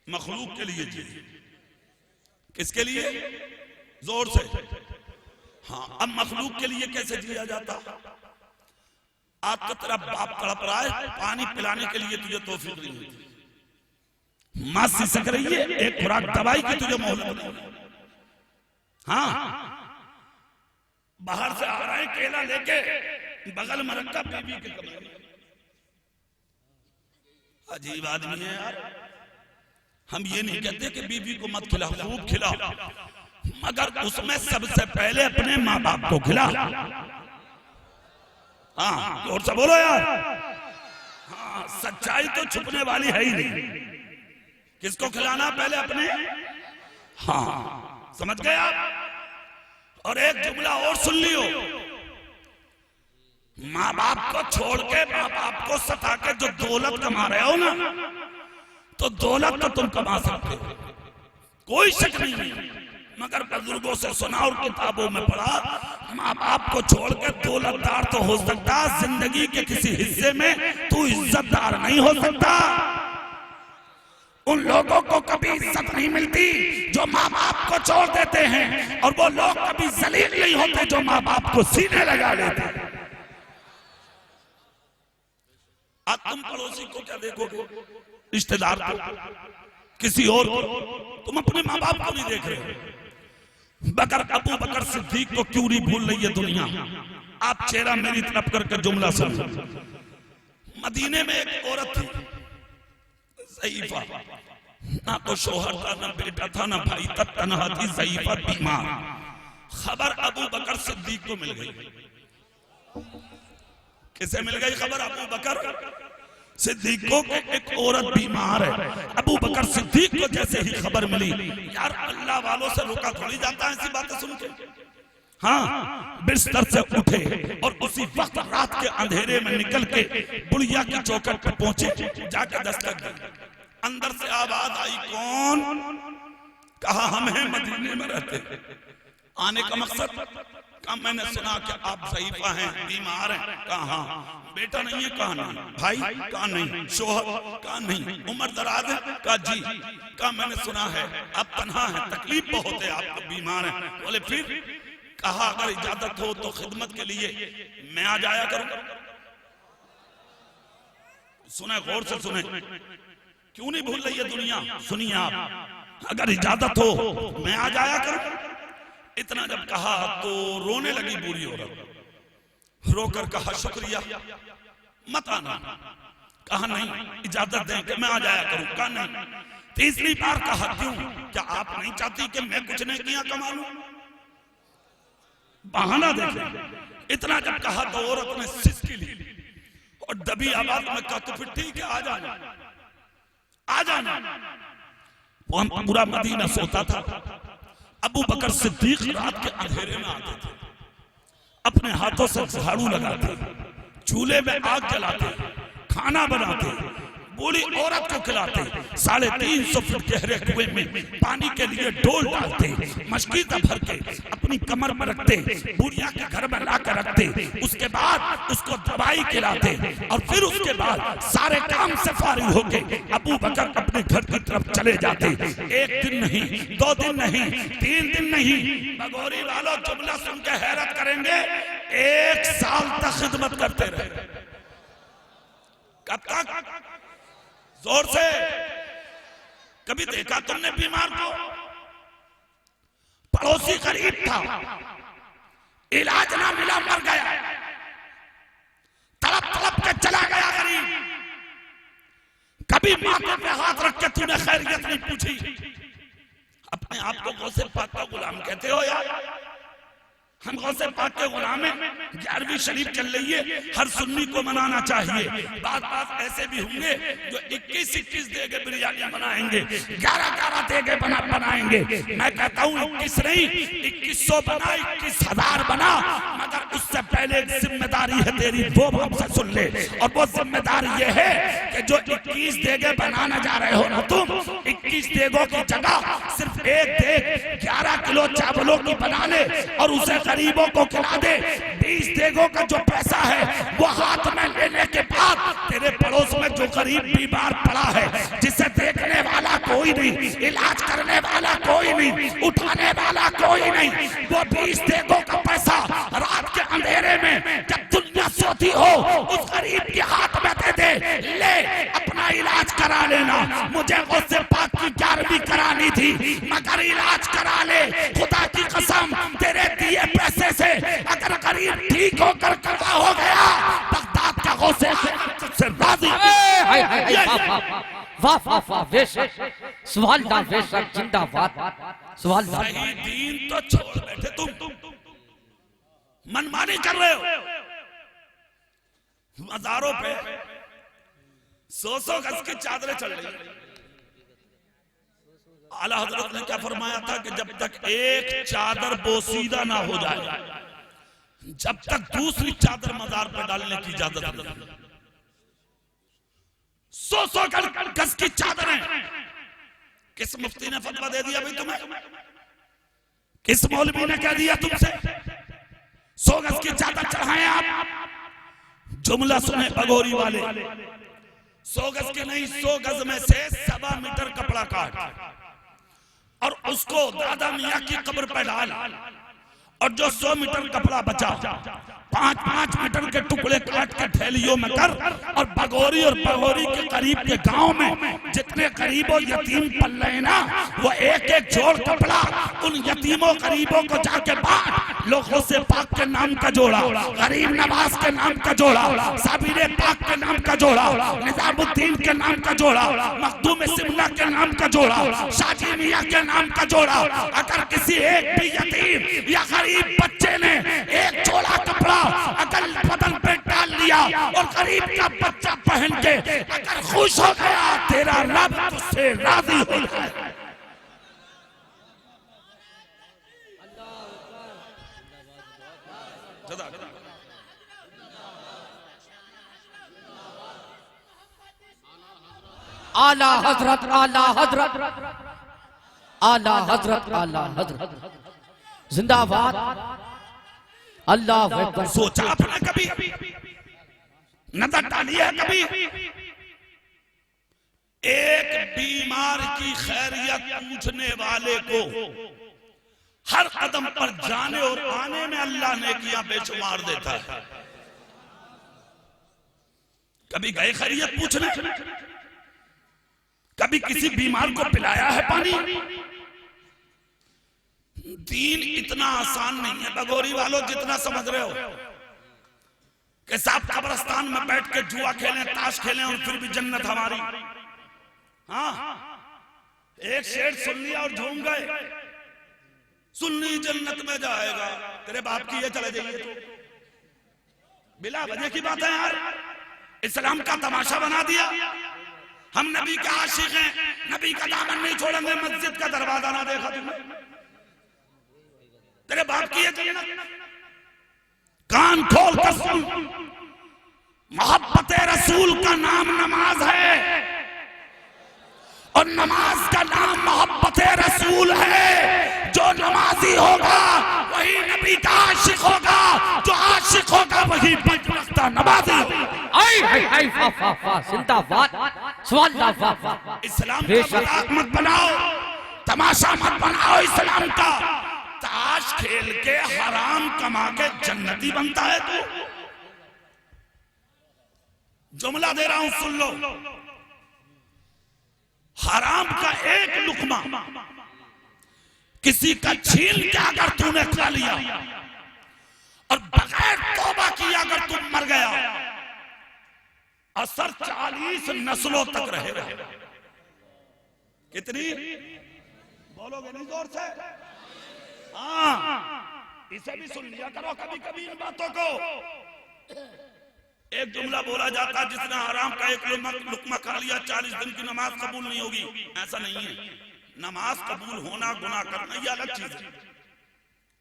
मखलूक के लिए जिए। किसके लिए? जोर से। हाँ, अब मखलूक के लिए कैसे जिया जाता? आज तो तेरा बाप तड़प रहा है, पानी पिलाने के लिए तुझे तौफीक नहीं हुई, मां सिसक रही है, एक खुराक दवाई की तुझे मोहलत नहीं। हाँ, बाहर से आ रहे हैं केला लेके, बगल में रखा बीबी के कमरे में। अजीब आदमी है यार। हम ये नहीं कहते कि बीबी को मत खिला, खूब खिला, मगर उसमें सबसे पहले अपने माँ बाप को खिला। हाँ, और से बोलो यार। हाँ, सच्चाई तो छुपने वाली है ही नहीं। किसको खिलाना? पहले अपने। हाँ, समझ गए आप? और एक जुमला और सुन लियो, माँ बाप को छोड़ के माँ बाप को सता के जो दौलत कमा रहे हो ना, तो दौलत तो तुम कमा सकते हो, कोई शक नहीं है, मगर बुजुर्गों से सुना और किताबों में पढ़ा, माँ बाप को छोड़ के दौलतदार तो हो सकता, जिंदगी के किसी हिस्से में तू इज्जतदार नहीं हो सकता। उन लोगों को कभी इज्जत नहीं मिलती जो माँ बाप को छोड़ देते हैं, और वो लोग कभी जलील नहीं होते जो माँ बाप को सीने लगा लेते हैं। आज तुम पड़ोसी को क्या देखोगे, रिश्तेदार को, किसी और को, तुम अपने माँ बाप को नहीं देख रहे। बकर अबू बकर सिद्दीक को क्यों नहीं भूल रही है दुनिया? आप चेहरा मेरी तरफ करके जुमला सुनो। मदीने में एक औरत थी, ज़ईफा, ना तो शोहर था, ना बेटा था, ना भाई था, तन्हा थी, ज़ईफा बीमार। खबर अबू बकर सिद्दीक को मिल गई। किसे मिल गई खबर? अबू बकर सिद्दीक को कि एक औरत बीमार है। अबू बकर सिद्दीक को जैसे ही खबर मिली, यार अल्लाह वालों से रुका थोड़ी जाता है ऐसी बातें सुन के। हाँ, बिस्तर से उठे और उसी वक्त रात के अंधेरे में निकल के बुढ़िया की चौखट पर पहुंचे, जाकर दस्तक दी। अंदर से आवाज आई, कौन? कहा हम हैं, मदीने में रहते। आने का मकसद? कहा मैंने सुना कि आप ज़ईफा हैं, बीमार हैं। कहा हाँ। बेटा नहीं है? कहा नहीं। भाई? कहा नहीं। शोहर? कहा नहीं। उम्र दराज है? कहा जी। कहा मैंने सुना है आप तन्हा हैं, तकलीफ बहुत है आपको, बीमार हैं। बोले फिर? कहा अगर इजाजत हो तो खिदमत के लिए मैं आ जाया करूं। सुने, गौर से सुने, क्यों नहीं भूल रही है दुनिया? सुनिए आप, अगर इजाजत हो मैं आ जाया करूं। इतना जब कहा तो रोने लगी बूढ़ी औरत। रोकर कहा शुक्रिया, मत आना। कहा नहीं, इजाजत दें कि मैं आ जाया करूं। कहा नहीं। तीसरी बार कहा क्यों? क्या आप नहीं चाहती कि मैं कुछ नहीं किया कमा लूं? बहाना देखे। इतना जब कहा तो औरत ने सिसकी ली और दबी आवाज में कहा तो फिर ठीक है, आ जाना, आ जाना। वो हम पूरा मदीना सोता था। अबू बकर सिद्दीक रात के अंधेरे में आते थे, अपने हाथों से झाड़ू लगाते, चूल्हे में आग जलाते, खाना बनाते, बूढ़ी औरत को खिलाते, 350 फुट गहरे कुएं में पानी के लिए डोल डालते, मशकीता भर के अपनी कमर में रखते, बुढ़िया के घर में लाकर रखते, उसके बाद उसको दवाई खिलाते, और फिर उसके बाद सारे काम से फारिग होके अबू बकर अपने घर की तरफ चले जाते। एक दिन नहीं, 2 दिन नहीं, 3 दिन नहीं, बगोरी वालों जुमला सुन के हैरत करेंगे, 1 साल तक खिदमत करते रहे। कब तक? जोर से। कभी देखा तुमने बीमार को? पड़ोसी गरीब था, इलाज ना मिला, मर गया, तड़प तड़प के चला गया गरीब। कभी माथे पे हाथ रख के तूने खैरियत नहीं पूछी? अपने आप को गौसे पाक का गुलाम कहते हो यार? हम गौसे पाक के गुलाम हैं। 11वीं शरीफ चल रही है, हर सुन्नी को मनाना चाहिए। बात ऐसे भी होंगे जो 21-21 देगे बिरयानी बनाएंगे, 11-11 देगे बनाएंगे। मैं कहता हूँ 21 नहीं, 2100 बना, 21,000 बना, मगर उससे पहले एक जिम्मेदारी है तेरी, वो हमसे सुन ले। और वो जिम्मेदारी ये है कि जो 21 देगे बनाने जा रहे हो ना तुम, 21 देगों की जगह सिर्फ एक देग 11 किलो चावलों की बना ले और उसे गरीबों को खिला दे। 20 देगों का जो पैसा है वो हाथ में लेने के बाद तेरे पड़ोस में जो गरीब बीमार पड़ा है, जिसे देखने वाला कोई नहीं, इलाज करने वाला कोई नहीं, उठाने वाला कोई नहीं, वो 20 देगों का पैसा रात के अंधेरे में जब दुनिया सोती हो उस गरीब के हाथ में दे दे, ले अपना इलाज करा लेना। मुझे गौसे पाक की 11वीं करानी थी, मगर इलाज करा ले, खुदा की कसम तेरे दिए पैसे से अगर गरीब ठीक होकर कड़ा हो गया, बगदाद का गौसे से राजी। वाह वाह वाह, बेशक सवालदार, बेशक जिंदाबाद, सवालदार। सही दीन तो छोड़ बैठे तुम, मनमानी कर रहे हो। मज़ारों पे 100 गज की चादरें चल रही है। आला हजरत ने क्या फरमाया था कि जब तक एक चादर बोसीदा ना हो जाए, जब तक दूसरी चादर मजार पर डालने की इजाजत नहीं। 100 गज की चादरें किस मुफ्ती ने फतवा दे दिया भाई तुम्हें? किस मौलवी ने कह दिया तुमसे 100 गज की चादर चढ़ाएं आप? जुमला सुने बगोरी वाले, 100 गज के नहीं, 100 गज में से 1.25 मीटर कपड़ा काट और उसको दादा मियां की कब्र पर डाल, और जो 100 मीटर कपड़ा बचा 5-5 मीटर के टुकड़े काट के थैलियों में कर, और बगोरी और बगोरी के करीब के गांव में जितने गरीबों यतीम पल रहे ना, वो एक जोड़ कपड़ा उन यतीमों गरीबों को जाके बांट। लोगों से पाक के नाम का जोड़ा, गरीब नवाज के नाम का जोड़ा, साबिर पाक के नाम का जोड़ा, निजामुद्दीन के नाम का जोड़ा, मखदूम सिमला के नाम का जोड़ा, शाजी मियां के नाम का जोड़ा। अगर किसी एक भी यतीम या गरीब बच्चे ने एक जोड़ा कपड़ा अगर बदन पे डाल लिया और गरीब का बच्चा पहन के अगर खुश हो गया, तेरा रब तुझसे राजी हो जाए। आला हजरत, आला हजरत, आला हजरत, आला हजरत, जिंदाबाद। अल्लाह अकबर। सोचा आपने कभी, नजर डाली है कभी, एक बीमार की खैरियत पूछने वाले को हर कदम पर जाने और आने में अल्लाह ने किया बेशुमार देता है। कभी गए खैरियत पूछने? कभी किसी बीमार को पिलाया है पानी? दीन इतना आसान नहीं है बगोरी वालों जितना समझ रहे हो कि साहब कब्रिस्तान में बैठ के जुआ खेलें, ताश खेलें और फिर भी जन्नत हमारी। हाँ, एक शेर सुन लिया और झूम गए, सुन्नी जन्नत में जाएगा, तेरे बाप की ये चले जाइए तो बिला वजह की बात है यार। इस्लाम का तमाशा बना दिया। हम नबी के आशिक हैं, नबी का दामन नहीं छोड़ेंगे, मस्जिद का दरवाजा ना देखा तुमने, तेरे बाप की ये जन्नत। कान खोल कर सुन, मोहब्बत रसूल का नाम नमाज है और नमाज का नाम मोहब्बत रसूल है। जो नमाजी होगा वही नबी का आशिक होगा, जो आशिक होगा वही बदबख्ता नमाजी होगा। जिंदाबाद। इस्लाम का मजाक मत बनाओ, तमाशा मत बनाओ इस्लाम का। ताश खेल के हराम कमा के जन्नती बनता है तू? जुमला दे रहा हूं सुन लो। हराम का एक लुकमा किसी का छीन के अगर तूने खा लिया और बगैर तौबा किया अगर तुम मर गया, असर 40 नस्लों तक रहेगा। कितनी बोलोगे नहीं जोर से? हाँ, इसे भी सुन लिया करो कभी कभी इन बातों को। एक जुमला बोला जाता है, जिसने हराम का एक लुकमा खा लिया 40 दिन की नमाज कबूल नहीं होगी। ऐसा नहीं है, नमाज कबूल होना गुनाह करना ये अलग चीज है।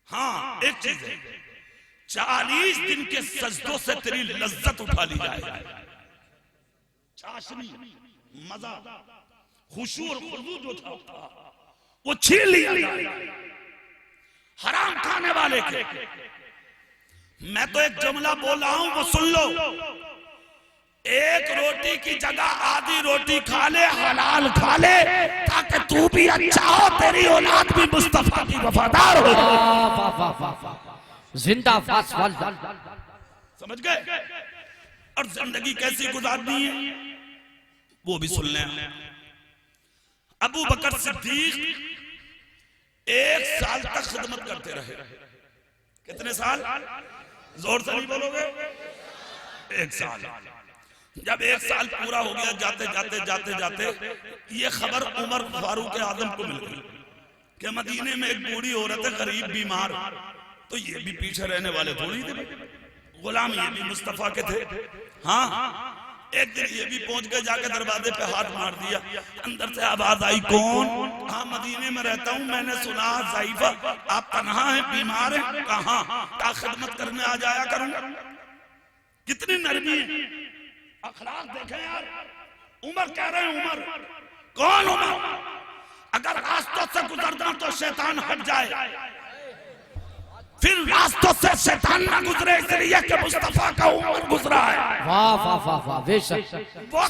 हाँ, एक चीज है, 40 दिन के सजदों से तेरी लज्जत उठा ली जाए, चाशनी, मजा, खुशू और खुजू जो था वो छीन लिया जाए हराम खाने वाले के। मैं तो एक जुमला बोल रहा हूं, वो सुन लो। एक रोटी की जगह आधी रोटी खा ले, हलाल खा ले, ताकि तू भी अच्छा हो, तेरी औलाद भी मुस्तफा की वफादार हो। जिंदाबाद। समझ गए? और जिंदगी कैसी गुजारनी है वो भी सुन लें। अबू बकर सिद्दीक 1 साल तक खिदमत करते रहे। कितने साल? जोर से नहीं बोलोगे? 1 साल। जब 1 साल पूरा हो गया, जाते जाते जाते जाते ये खबर उमर फारूक आजम को मिल गई कि मदीने में एक बूढ़ी औरत है, गरीब बीमार। तो ये भी पीछे रहने वाले थोड़ी थे, गुलाम ये भी मुस्तफा के थे। हाँ, एक दिन ये भी पहुंच गए, जाके दरवाजे पे हाथ मार दिया, अंदर से आवाज आई, कौन? हाँ मदीने में रहता हूँ, मैंने सुना ज़ईफ़ा आप तन्हा हैं, बीमार हैं, कहाँ? क्या खिदमत करने आ जाया करूंगा। कितनी नरमी है, अखलाक देखें यार। उमर कह रहे हैं, उमर कौन? उमर अगर रास्तों से गुजरना तो शैतान हट जाए, फिर रास्तों से शैतान ना गुजरे, इसलिए कि मुस्तफा का उमर गुजरा है। वाह वाह वाह वाह, बेशक वो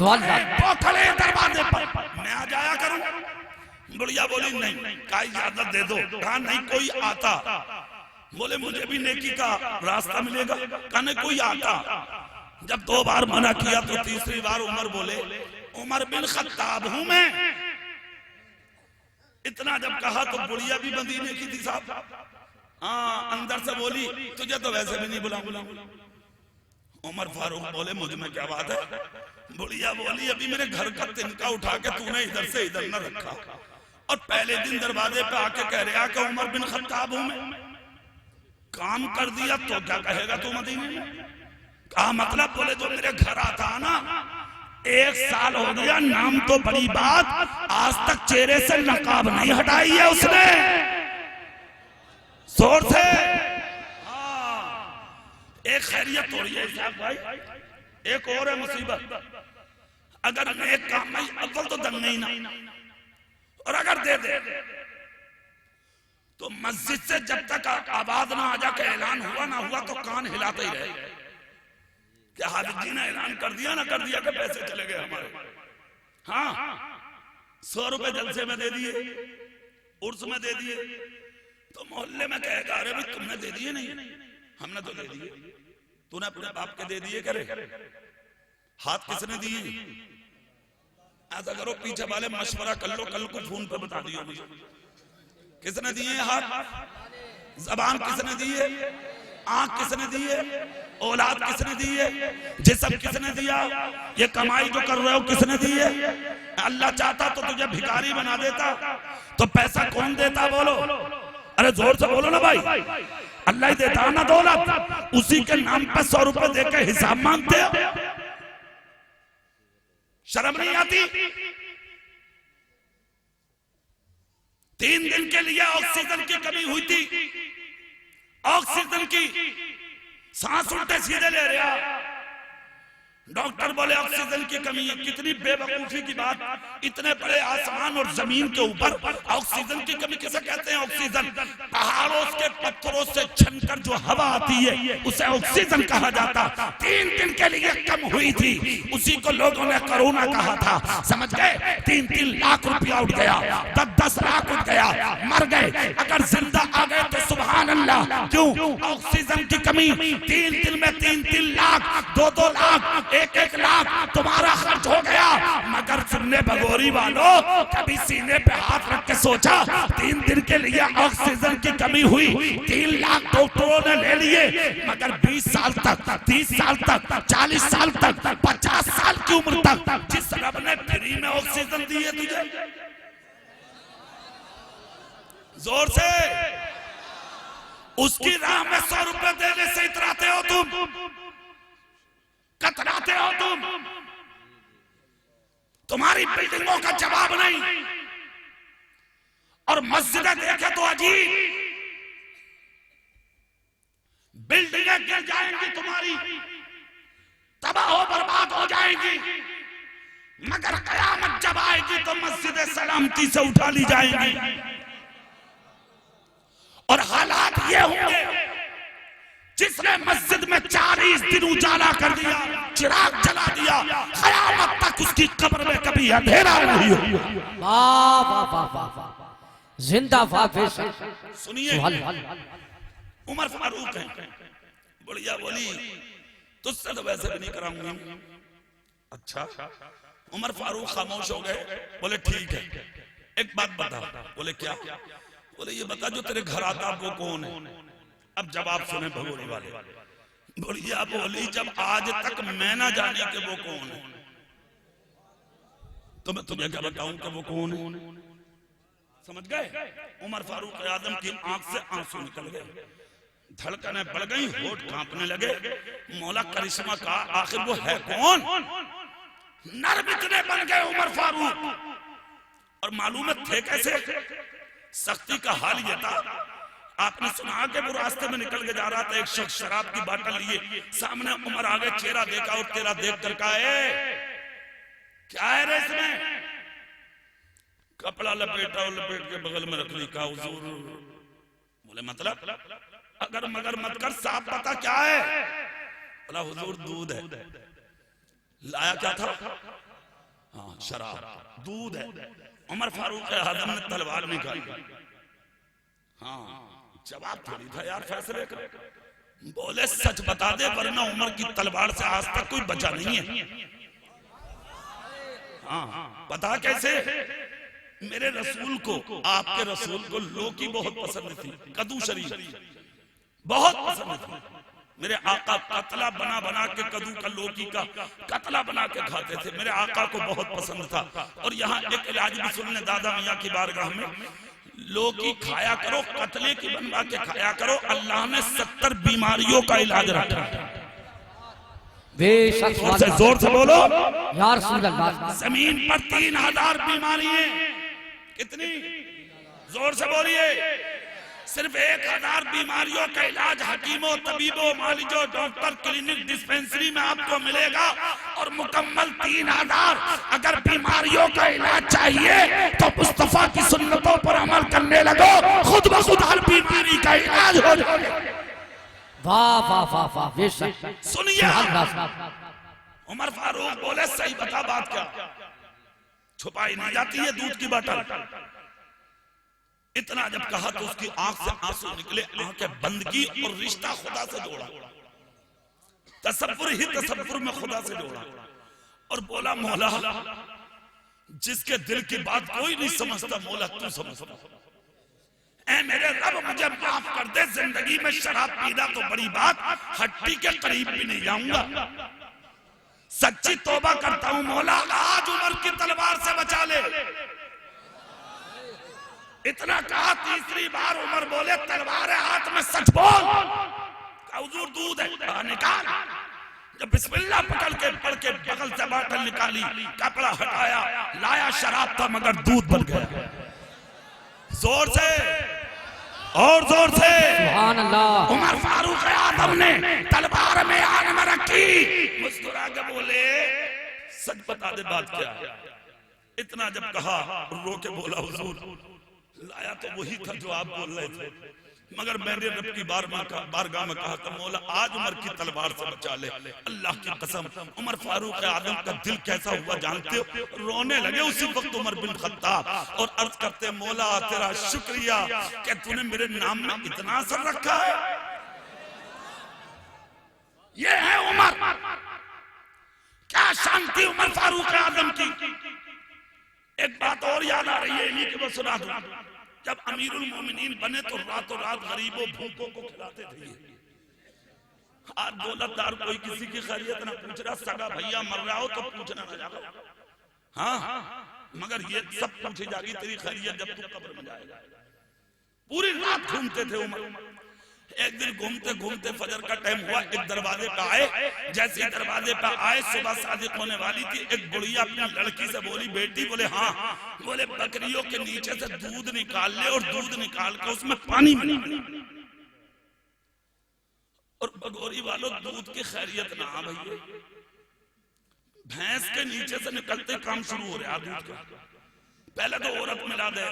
खड़े दरवाजे पर, मैं आ जाया करूं। बुढ़िया बोली नहीं, का इजाजत दे दो। कहा नहीं कोई आता। बोले मुझे भी नेकी का रास्ता मिलेगा। कहा नहीं कोई आता। जब 2 बार मना किया तो तीसरी बार उमर बोले, उमर बिन खत्ताब हूं मैं। इतना जब कहा तो बुढ़िया भी मदीने की थी साहब। हाँ अंदर से बोली, तुझे तो वैसे भी नहीं बुलाऊंगा। उमर फारूक बोले, मुझ में क्या बात है? बुढ़िया बोली, अभी मेरे घर का तिनका उठा के तूने इधर से इधर न रखा, और पहले दिन दरवाजे पे आके कह रहा कि उमर बिन खत्ताब हूं मैं। काम कर दिया तो क्या कहेगा तू मदीने में? कहा मतलब? बोले जो मेरे घर आता ना, 1 साल हो गया, नाम तो बड़ी बात, आज तक चेहरे से नकाब नहीं हटाई है उसने, जोर से। एक खैरियत हो रही है साहब भाई, एक और है मुसीबत। अगर नेक काम नहीं, अव्वल तो दंगे ही ना, और अगर दे दे तो मस्जिद से जब तक आवाज ना आ जाके ऐलान हुआ ना हुआ तो कान हिलाते ही रहे। क्या हाफिज जी ने ऐलान कर दिया ना कर दिया कि पैसे चले गए हमारे। हाँ 100 रुपए जलसे में दे दिए, उर्स में दे दिए, तो मोहल्ले में कहेगा अरे भाई तुमने दे दिए नहीं? हमने तो दे दिए। तूने अपने बाप के दे दिए करे? हाथ किसने दिए? ऐसा करो पीछे वाले मशवरा कर लो, कल को फोन पे बता दियो मुझे किसने दिए हाथ, जबान किसने दिए, आंख किसने दिए, औलाद किसने दिए, जिस्म किसने दिया, ये कमाई जो कर रहे हो किसने दी है? अल्लाह चाहता तो तुझे भिखारी बना देता, तो पैसा कौन देता बोलो? अरे जोर से बोलो ना भाई, अल्लाह ही देता ना दौलत, उसी के नाम पे 100 रुपए देकर हिसाब मांगते हो, शर्म नहीं आती? 3 दिन के लिए ऑक्सीजन की कमी हुई थी, ऑक्सीजन की, सांस उल्टे सीधे ले रहा, डॉक्टर बोले ऑक्सीजन की कमी है। कितनी बेवकूफी की बात, इतने बड़े आसमान और जमीन के ऊपर ऑक्सीजन की कमी किसे कहते हैं? ऑक्सीजन पहाड़ों के पत्थरों से छनकर जो हवा आती है उसे ऑक्सीजन कहा जाता। 3 दिन के लिए कम हुई थी, उसी को लोगों ने कोरोना कहा था, समझ गए? 3-3 लाख रुपया उठ गया, 10-10 लाख उठ गया, मर गए। अगर जिंदा आ गए तो सुभान अल्लाह। क्यों? ऑक्सीजन की कमी। 3 दिन में 3-3 लाख, 2-2 लाख, 1-1 लाख तुम्हारा खर्च हो गया। मगर सुनने भगोरी वालों, कभी सीने पे हाथ रख के सोचा 3 दिन के लिए ऑक्सीजन की कमी हुई, 3 लाख डॉक्टरों ने ले लिए, मगर 20 साल तक, 30 साल तक, 40 साल तक, 50 साल की उम्र तक जिस रब ने फ्री में ऑक्सीजन दी है तुझे, जोर से, उसकी राह में 100 रुपए देने से इतराते हो तुम, कतराते हो तुम। तुम्हारी बिल्डिंगों का जवाब नहीं, और मस्जिदें देखे तो अजीब, बिल्डिंगें गिर जाएंगी तुम्हारी, तबाह हो बर्बाद हो जाएंगी, मगर कयामत जब आएगी तो मस्जिदें सलामती से उठा ली जाएंगी। और हालात ये होंगे, जिसने मस्जिद में 40 दिन उजाला कर दिया, चिराग जला दिया, क़यामत तक उसकी कब्र में कभी अंधेरा नहीं होगा। वाह वाह वाह वाह वाह, जिंदाबाद। सुनिए, उमर फारूक है। बुढ़िया बोली तुझसे तो वैसे भी नहीं कराऊंगी। अच्छा, उमर फारूक खामोश हो गए। बोले ठीक है, एक बात बता। बोले क्या? बोले ये बता जो तेरे घर आता वो कौन है? अब जवाब सुने भगोरी वाले। बुढ़िया बोली जब आज तक मैं ना जाने कि वो कौन है, तो मैं तुम्हें क्या बताऊं कि वो कौन है? समझ गए? उमर फारूक आजम की आंख से आंसू निकल गए, धड़कनें बढ़ गई, होठ कांपने लगे। मौला करिश्मा का आखिर वो है कौन? नर बिचने बन गए उमर फारूक। और मालूम है थे कैसे? सख्ती का हाल ये था, आपने सुना कि वो रास्ते में निकल के जा रहा था, एक शख्स शराब की बोतल लिए, सामने उमर आ गए, चेहरा देखा और तेरा देख कर कहा क्या है रे इसमें? कपड़ा लपेटा और लपेट के बगल में रख ली। कहा हुजूर, बोले मतलब? अगर मगर मत कर, साफ पता क्या है? बोला हुजूर दूध है। लाया क्या था? हाँ शराब, दूध है। उमर फारूक आजम ने तलवार निकाली। हाँ जवाब थोड़ी था यार, फैसले कर। बोले सच बता दे वरना उमर की तलवार से आज तक कोई बचा नहीं है। हाँ पता कैसे? मेरे रसूल को, आपके रसूल को लौकी बहुत पसंद थी, कद्दू शरीफ बहुत पसंद थी। मेरे आका कतला बना बना के कद्दू का, लौकी का कतला बना के खाते थे, मेरे आका को बहुत पसंद था। और यहाँ एक इलाज भी सुनने दादा मियाँ की बारगाह में, लौकी खाया करो, कतले की बनवा के खाया करो, अल्लाह ने 70 बीमारियों का इलाज रखा है। जोर से बोलो या रसूल अल्लाह। जमीन पर 3000 बीमारी है। कितनी? जोर से बोलिए। सिर्फ 1000 बीमारियों का इलाज हकीमों, तबीबों, मालिजों, डॉक्टर, क्लिनिक, डिस्पेंसरी में आपको मिलेगा। और मुकम्मल 3000 अगर बीमारियों का इलाज चाहिए तो मुस्तफा की सुन्नतों पर अमल करने लगो, खुद ब खुद हर बीमारी का इलाज हो जाएगा। वाह वाह वाह वाह, बेशक। सुनिए, उमर फारूक बोले सही बता बात क्या? छुपाई नहीं जाती है दूध की बोतल। इतना जब कहा तो उसकी आंख से आंसू निकले, आंखें बंद की और रिश्ता खुदा से जोड़ा, तसव्वुर ही तसव्वुर में खुदा से जोड़ा और बोला मौला जिसके दिल की बात कोई नहीं समझता, मौला तू समझता। ऐ मेरे रब मुझे माफ कर दे, जिंदगी में शराब पीना तो बड़ी बात, हट्टी के करीब भी नहीं जाऊंगा। सच्ची तौबा करता हूं मौला, आज उमर की तलवार से बचा ले। इतना कहा, तीसरी बार उमर बोले तलवार है हाथ में, सच बोल। हुजूर दूध है। निकाल। जब बिस्मिल्लाह पकड़ के पढ़ के बगल से बोतल निकाली, कपड़ा हटाया, लाया शराब था मगर दूध बन गया। जोर से और जोर से सुभान अल्लाह। उमर फारूक आजम ने तलवार में आग में रखी, मुस्कुरा के बोले सच बता दे बात क्या है? इतना जब कहा रो के बोला हुजूर लाया तो वही था जो आप बोल रहे थे, मगर मैंने रब की बारगाह में कहा था मौला आज उमर की तलवार से बचा ले। अल्लाह की कसम उमर फारूक आजम का दिल कैसा हुआ जानते हो? रोने लगे उसी वक्त उमर बिन खत्ताब और अर्ज करते मौला तेरा शुक्रिया कि तूने मेरे नाम में इतना असर रखा है। ये है उमर, क्या शांति उमर फारूक आजम की। एक बात और याद आ रही है, इन्हीं की मैं सुना दूं। जब अमीरुल मोमिनीन बने तो रातों रात गरीबों भूखों को खिलाते थे। आज दौलतदार कोई किसी की खैरियत ना पूछ रहा, सगा भैया मर रहा हो तो पूछना ना जाओ। हाँ मगर ये सब पूछी जाएगी तेरी खैरियत जब तू कब्र में जाएगा। पूरी रात घूमते थे उमर। एक दिन घूमते घूमते फजर का टाइम हुआ, एक दरवाजे पे आए। जैसे ही दरवाजे पे आए सुबह सादिक होने वाली थी, एक बुढ़िया अपनी लड़की से बोली बेटी, बोले हाँ, बोले बकरियों के नीचे से दूध निकाल ले और दूध निकाल के उसमें पानी मिला। और बगोरी वालों दूध की खैरियत ना भैया, भैंस के नीचे से निकलते काम शुरू हो रहा दूध का। पहले तो औरत मिला दे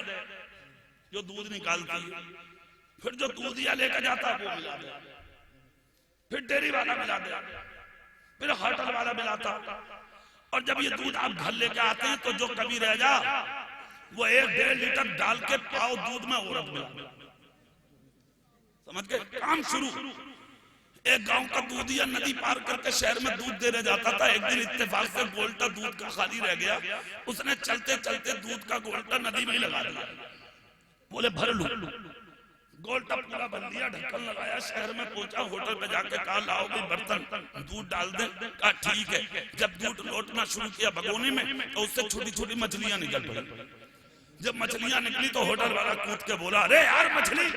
जो दूध निकालती है, फिर जो दूधिया लेकर जाता है वो मिला दे, फिर डेयरी वाला मिला दे, फिर होटल वाला मिलाता। और जब ये दूध आप घर लेके आते हैं तो जो कभी रह जा वो 1-1.5 लीटर डाल के पाव दूध में औरत मिला। समझ गए? काम शुरू। एक गांव का दूधिया नदी पार करके शहर में दूध देने जाता था। एक दिन इत्तेफाक से गोल्टा दूध का खाली रह गया, उसने चलते चलते दूध का गोल्टा नदी में लगा दिया। बोले भर लू, गोल्टा पूरा भर लिया, ढक्कन लगाया, शहर में पहुंचा, होटल पे जाके कहा लाओ भाई बर्तन दूध डाल दे। कहा ठीक है। जब दूध लौटना शुरू किया भगोनी में तो उससे छोटी छोटी मछलियां निकल पड़ी। जब मछलियां निकली तो होटल वाला कूद के बोला अरे यार मछली,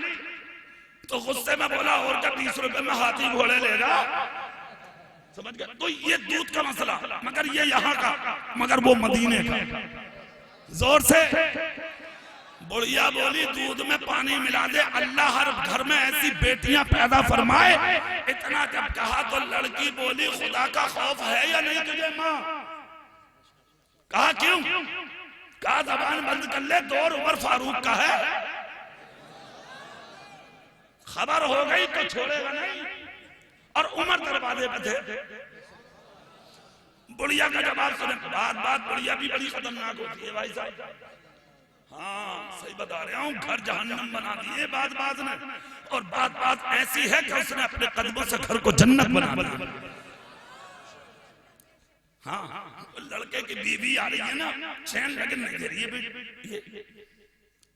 तो गुस्से में बोला और क्या 20 रुपए में हाथी घोड़े ले रहा। समझ गए? तो ये दूध का मसला, मगर ये यहाँ का, मगर वो मदीने का। जोर से बुढ़िया बोली दूध में पानी मिला दे, अल्लाह हर घर में ऐसी बेटियां पैदा फरमाए। इतना जब कहा तो लड़की बोली खुदा का खौफ है या नहीं तुझे माँ? कहा क्यों? कहा जबान बंद कर ले, दौर उमर फारूक का है, खबर हो गई तो छोड़ेगा नहीं। और उमर दरवाजे पे थे। बुढ़िया का जवाब सुने, बात बुढ़िया भी बड़ी खतरनाक होती है भाई साहब। हाँ सही बता रहा हूँ, घर जहन्नम बना दिए बात ने, और बात ऐसी है कि उसने अपने कदमों से घर को जन्नत बना दिया। हाँ लड़के की बीवी आ रही है ना, चैन लगन नहीं दे रही है।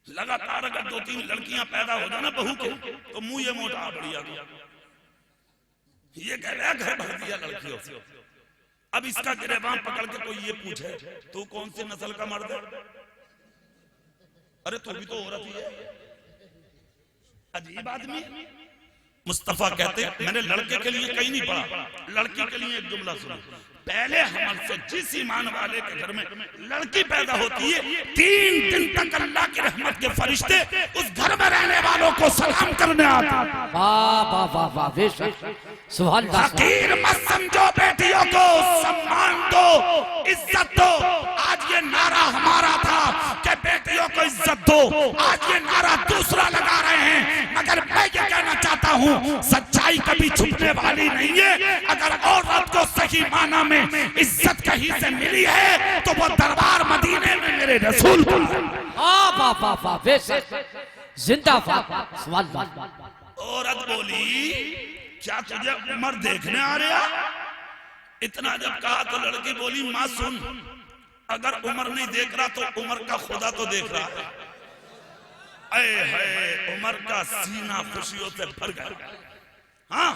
लगातार अगर 2-3 लड़कियां पैदा हो जाए ना बहू के, तो मुंह ये मोटा बढ़िया ये कह रहा घर भर दिया लड़कियों से। अब इसका गिरेबान पकड़ के कोई ये पूछे तू कौन सी नस्ल का मर्द है? अरे तू भी तो औरत ही है। अजीब आदमी। मुस्तफा कहते मैंने लड़के के लिए कहीं नहीं पढ़ा, लड़की के लिए एक जुमला सुना। पहले हमसे जिस ईमान वाले के घर में लड़की पैदा होती है, 3 दिन तक अल्लाह की रहमत के फरिश्ते उस घर में रहने वालों को सलाम करने आते। वाह वाह वाह वाह, बेशक सुभान अल्लाह। फकीर मत समझो बेटियों को, सम्मान दो, इज्जत दो। आज ये नारा हमारा था कि बेटियों को इज्जत दो, आज ये नारा दूसरा लगा रहे हैं। मगर मैं ये कहना चाहता हूँ सच्चाई कभी छुपने वाली नहीं है। अगर औरत को सही माना में इज्जत कहीं से मिली है तो वो दरबार मदीने में मेरे रसूल का। वाह वाह वाह, बेशक जिंदाबाद सुभान अल्लाह। औरत बोली क्या तुझे उमर देखने आ रहा? इतना जब कहा तो लड़की बोली माँ सुन, अगर उमर नहीं देख रहा तो उमर का खुदा तो देख रहा है। अरे है उमर का सीना खुशियों से भर गया। हाँ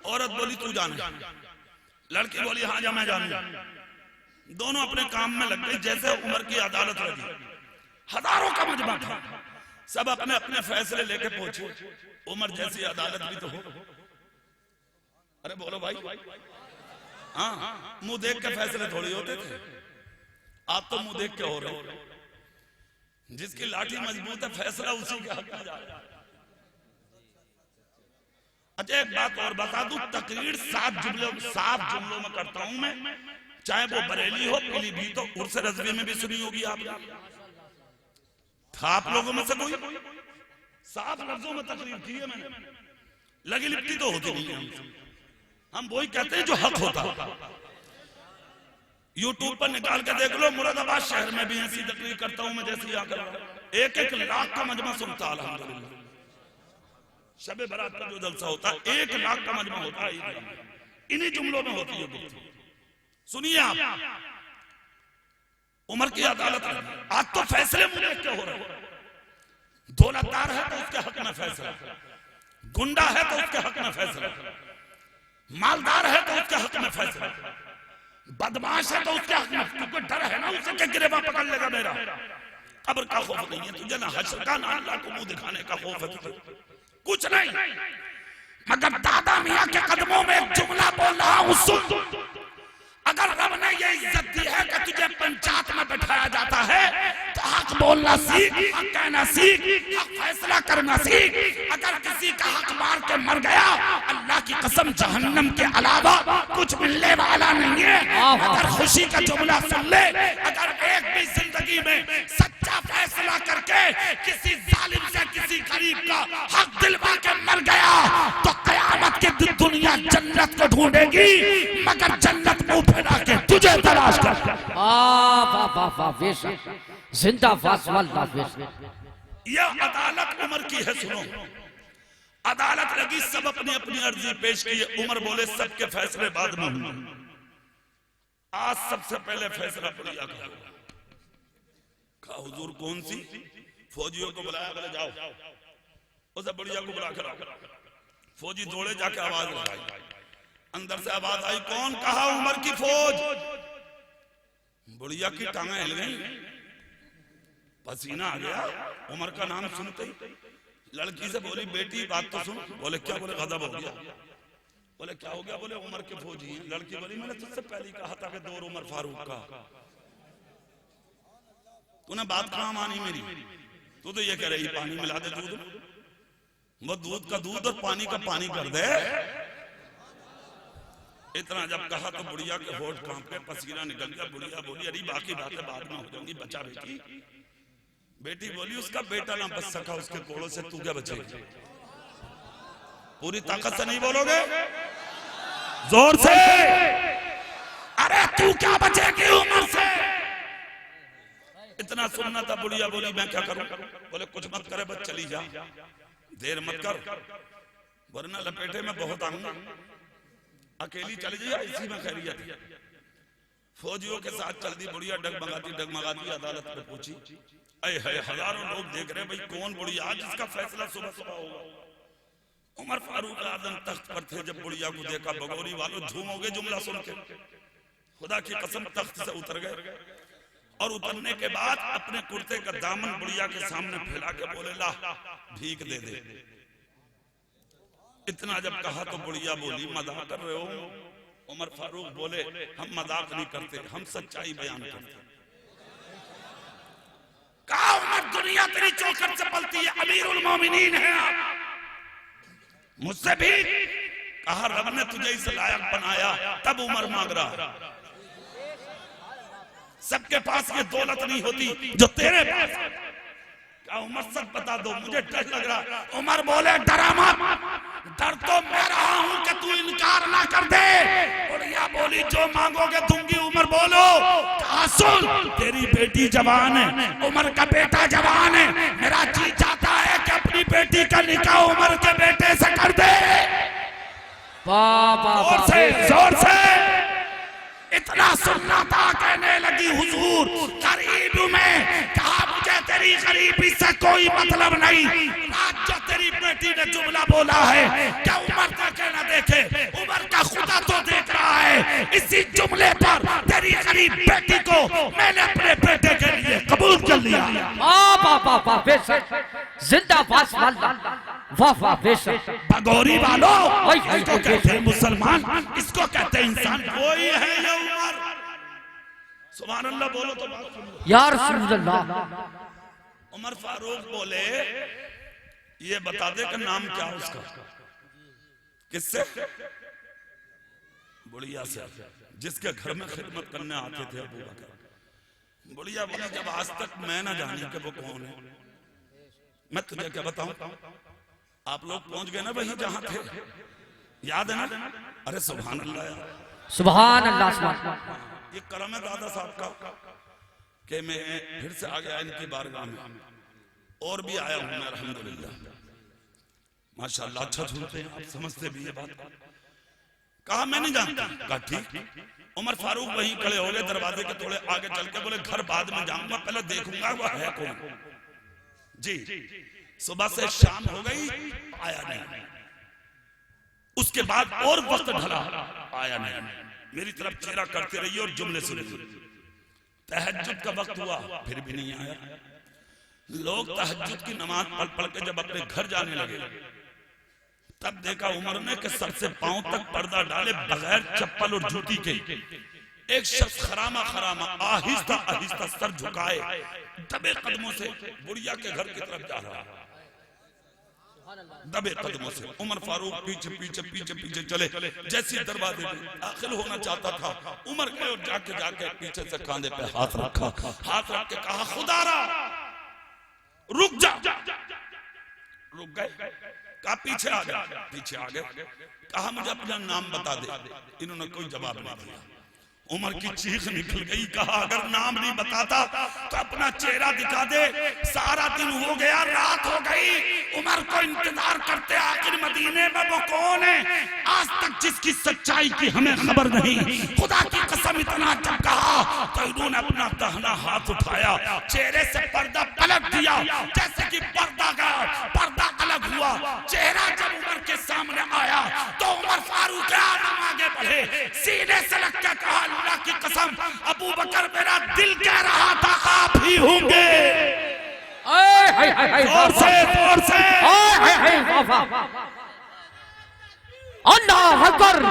औरत बोली तू जान, लड़की बोली हाँ जा मैं जानूंगा। दोनों अपने काम में लग गई। जैसे उमर की अदालत लगी, हजारों का मजमा था, सब अपने अपने फैसले लेके पहुंचे। उमर जैसी अदालत भी तो हो। अरे बोलो भाई, हाँ मुंह देख के फैसले थोड़ी होते थे। आप तो मुंह देख के हो रहे हो। जिसकी लाठी मजबूत है फैसला उसी के हक में जा रहा है। अच्छा एक बात और बता दूं, तकरीर 7 जुमलों में करता हूं मैं, चाहे वो बरेली हो पीलीभीत हो। उर्स रज़वी में भी सुनी होगी आपने। था आप लोगों में से कोई? 7 लफ्जों में तकरीर की है मैंने। लगी लिपटी तो होती नहीं है। हम वही कहते हैं जो हक होता। यूट्यूब पर निकाल के देख लो, मुरादाबाद शहर में भी ऐसी तकरीर करता हूं मैं जैसी यहाँ कर रहा हूं। 1-1 लाख का मजमा सुनता अल्हम्दुलिल्लाह। शबे बारात का जो जलसा होता है 1 लाख का मजमा होता है। इन्हीं जुमलों में होती है। सुनिए आप, उमर की अदालत आज तो फैसले मुझे क्या हो रहे हैं। दौलतदार है तो उसके हक में फैसला, गुंडा है तो उसके हक में फैसला, मालदार है तो उसके हक में फैसला, बदमाश है तो उसके हक में। क्योंकि डर है ना उसे के गिरेबा पकड़ लेगा मेरा। कब्र का खौफ नहीं है तुझे, ना हश्र का, ना अल्लाह को मुंह दिखाने का खौफ है तुझे, कुछ नहीं। मगर दादा मियां के कदमों में एक जुमला बोल रहा हूं सुन। अगर रब ने ये इज्जत दी है कि तुझे पंचायत में बैठाया जाता है तो हक बोलना सीख, हक कहना सीख, हक फैसला करना सीख। अगर किसी का हक मार के मर गया, अल्लाह की कसम जहन्नम के अलावा कुछ मिलने वाला नहीं है। अगर खुशी का जुमला सुन ले, अगर एक भी जिंदगी में सच्चा फैसला करके किसी जालिम से किसी गरीब का हक दिलवा के मर गया तो कयामत के दिन दुनिया जन्नत को ढूंढेगी, मगर जन्नत मुंह फैला के तुझे तलाश कर। वाह वाह वाह, बेशक जिंदाबाद सुभान अल्लाह। बेशक यह अदालत उमर की है। सुनो, अदालत लगी, सब अपनी अपनी अर्जी पेश की। उमर बोले सबके फैसले बाद में होंगे, आज सबसे पहले फैसला बुढ़िया का। कहा हुजूर कौन सी? फौजियों को बुलाया, बोले जाओ उसे बुढ़िया को बुला कर आओ। फौजी दौड़े जाके आवाज लगाई, अंदर से आवाज आई कौन? कहा उमर की फौज। बुढ़िया की टांगें हिल गई, पसीना आ गया। उमर का नाम सुनते ही लड़की से बोली बेटी बात तो सुन। बोले क्या? बोले गजब हो गया। बोले क्या हो गया? बोले उमर के फौजी हैं। लड़की बोली मैंने तुझसे पहले ही कहा था कि दौर उमर फारूक का, तूने बात कहां मानी मेरी? तू तो ये कह रही पानी मिला दे दूध, वो दूध का दूध और पानी का पानी कर दे। इतना जब कहा तो बुढ़िया के होठ कांपे, पसीना निकल गया। बुढ़िया बोली अरे बाकी बातें बाद में हो जाएंगी, बचा बेटी। बेटी बोली उसका बेटा ना बच सका उसके कोड़ों से, तू क्या बचेगी? पूरी ताकत से नहीं बोलोगे? जोर से। अरे तू क्या बचेगी उमर से? इतना सुनना था। बुढ़िया बोली मैं क्या करूं? बोले कुछ मत करे, बस चली जा, देर मत कर, वरना लपेटे में बहुत आऊंगा। अकेली चली जाए, इसी में खैरियत। फौजियों के साथ चल दी बुढ़िया, डगमगाती अदालत में पहुंची। अरे है हजारों लोग देख रहे भाई कौन बुढ़िया जिसका फैसला सुबह सुबह होगा। उमर फारूक आजम तख्त पर थे। जब बुढ़िया को देखा, बगौरी वालों झूमोगे जुमला सुन के, खुदा की कसम तख्त से उतर गए और उतरने के बाद अपने कुर्ते का दामन बुढ़िया के सामने फैला के बोले ला भीख दे दे। इतना जब कहा तो बुढ़िया बोली मजाक कर रहे हो? उमर फारूक बोले हम मजाक नहीं करते, हम सच्चाई बयान करते। कहा उमर दुनिया तेरी चौखट से पलती है, अमीरुल मोमिनीन है आप, मुझसे भी। कहा रब ने तुझे इस लायक बनाया, तब उमर मांग रहा। सबके पास ये दौलत नहीं होती जो तेरे पास है। क्या उमर सच बता दो, मुझे डर लग रहा। उमर बोले डरा मत, डर तो मैं रहा हूं कि तू इनकार ना कर दे। बुढ़िया बोली जो मांगोगे दूंगी। उमर बोलो कहा सुन, तेरी बेटी जवान है, उमर का बेटा जवान है, मेरा जी चाहता है कि अपनी बेटी का निकाह उमर के बेटे से कर दे। जोर से, जोर से। इतना सुनना था, कहने लगी हुजूर गरीब में। कहा मुझे तेरी गरीबी से कोई मतलब नहीं, आज जो तेरी बेटी ने जुमला बोला है क्या उमर का कहना देखे? उमर का खुदा तो देख रहा है। इसी जुमले पर तेरी गरीब बेटी को मैंने अपने बेटे के लिए कबूल कर लिया। जिंदाबाद, वाह वाह बेशक। बगौरी वालों, इसको कहते हैं मुसलमान, इसको कहते हैं इंसान। कोई है ये उमर? सुभान अल्लाह बोलो तो बात सुनो। या रसूल अल्लाह। उमर फारूक बोले ये बता दे कि नाम क्या है उसका? किससे? बुढ़िया से, जिसके घर में खिदमत करने आते थे अबू बकर। बुढ़िया बोली जब आज तक मैं ना जानी कि वो कौन है, मैं तुझे क्या बताऊं? आप लोग पहुंच गए ना वहीं जहां थे, याद है ना? अरे सुभान अल्लाह, सुभान अल्लाह। ये करम है दादा साहब का कि मैं फिर से आ गया इनकी बारगाह में, और भी आया हूं मैं अल्हम्दुलिल्लाह, माशाअल्लाह। अच्छा सुनते हैं आप, समझते भी ये बात। कहा मैं नहीं जानता। कहा ठीक। उमर फारूक वहीं खड़े हो गए दरवाजे के थोड़े आगे चल के, बोले घर बाद में जाऊंगा, पहले देखूंगा वो है कौन। जी, सुबह से शाम हो गई, आया नहीं। उसके बाद और वक्त ढला, आया नहीं। मेरी तरफ चेहरा करते रही और जुमले सुने। तहज्जुद का वक्त हुआ, फिर भी नहीं आया। लोग तहज्जुद की नमाज पढ़ पढ़ के जब अपने घर जाने लगे, तब देखा उमर ने कि सर से पांव तक पर्दा डाले बगैर चप्पल और जूती के एक शख्स खरामा खरामा आहिस्ता आहिस्ता सर झुकाए दबे कदमों से बुढ़िया के घर की तरफ जा रहा। दबे कदमों से उमर फारूक पीछे पीछे पीछे पीछे चले। जैसे दरवाजे में दाखिल होना चाहता था, उमर के और जाके जाके पीछे से कांधे पे हाथ रखा, हाथ रख के कहा खुदारा रुक जा। रुक गए। कहा पीछे आ गए। पीछे आ गए। कहा मुझे अपना नाम बता दे। इन्होंने कोई जवाब नहीं दिया। उमर की चीख निकल गई। कहा अगर नाम नहीं बताता तो अपना चेहरा दिखा दे। सारा दिन हो गया, रात हो गई, उमर को इंतजार करते, आखिर मदीने में वो कौन है आज तक जिसकी सच्चाई की हमें खबर नहीं। खुदा की कसम इतना जब कहा तो इन्होंने अपना दाहिना हाथ उठाया, चेहरे से पर्दा पलट दिया, जैसे कि पर्दा अलग हुआ। चेहरा जब उमर के सामने आया तो उमर फारूक आजम आगे बढ़े, सीने से लग के कहा अल्लाह की कसम अबू बकर मेरा दिल कह रहा था आप ही होंगे। जोर से अल्लाह अकबर।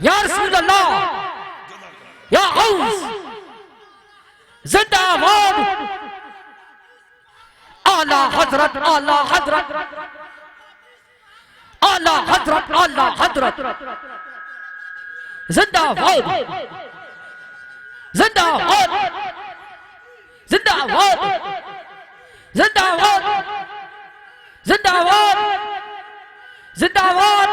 या रसूल अल्लाह, या गौस, जिंदाबाद, आला हजरत, आला हजरत, आला हजरत, आला हजरत, जिंदाबाद, जिंदाबाद, जिंदाबाद, जिंदाबाद, जिंदाबाद, जिंदाबाद,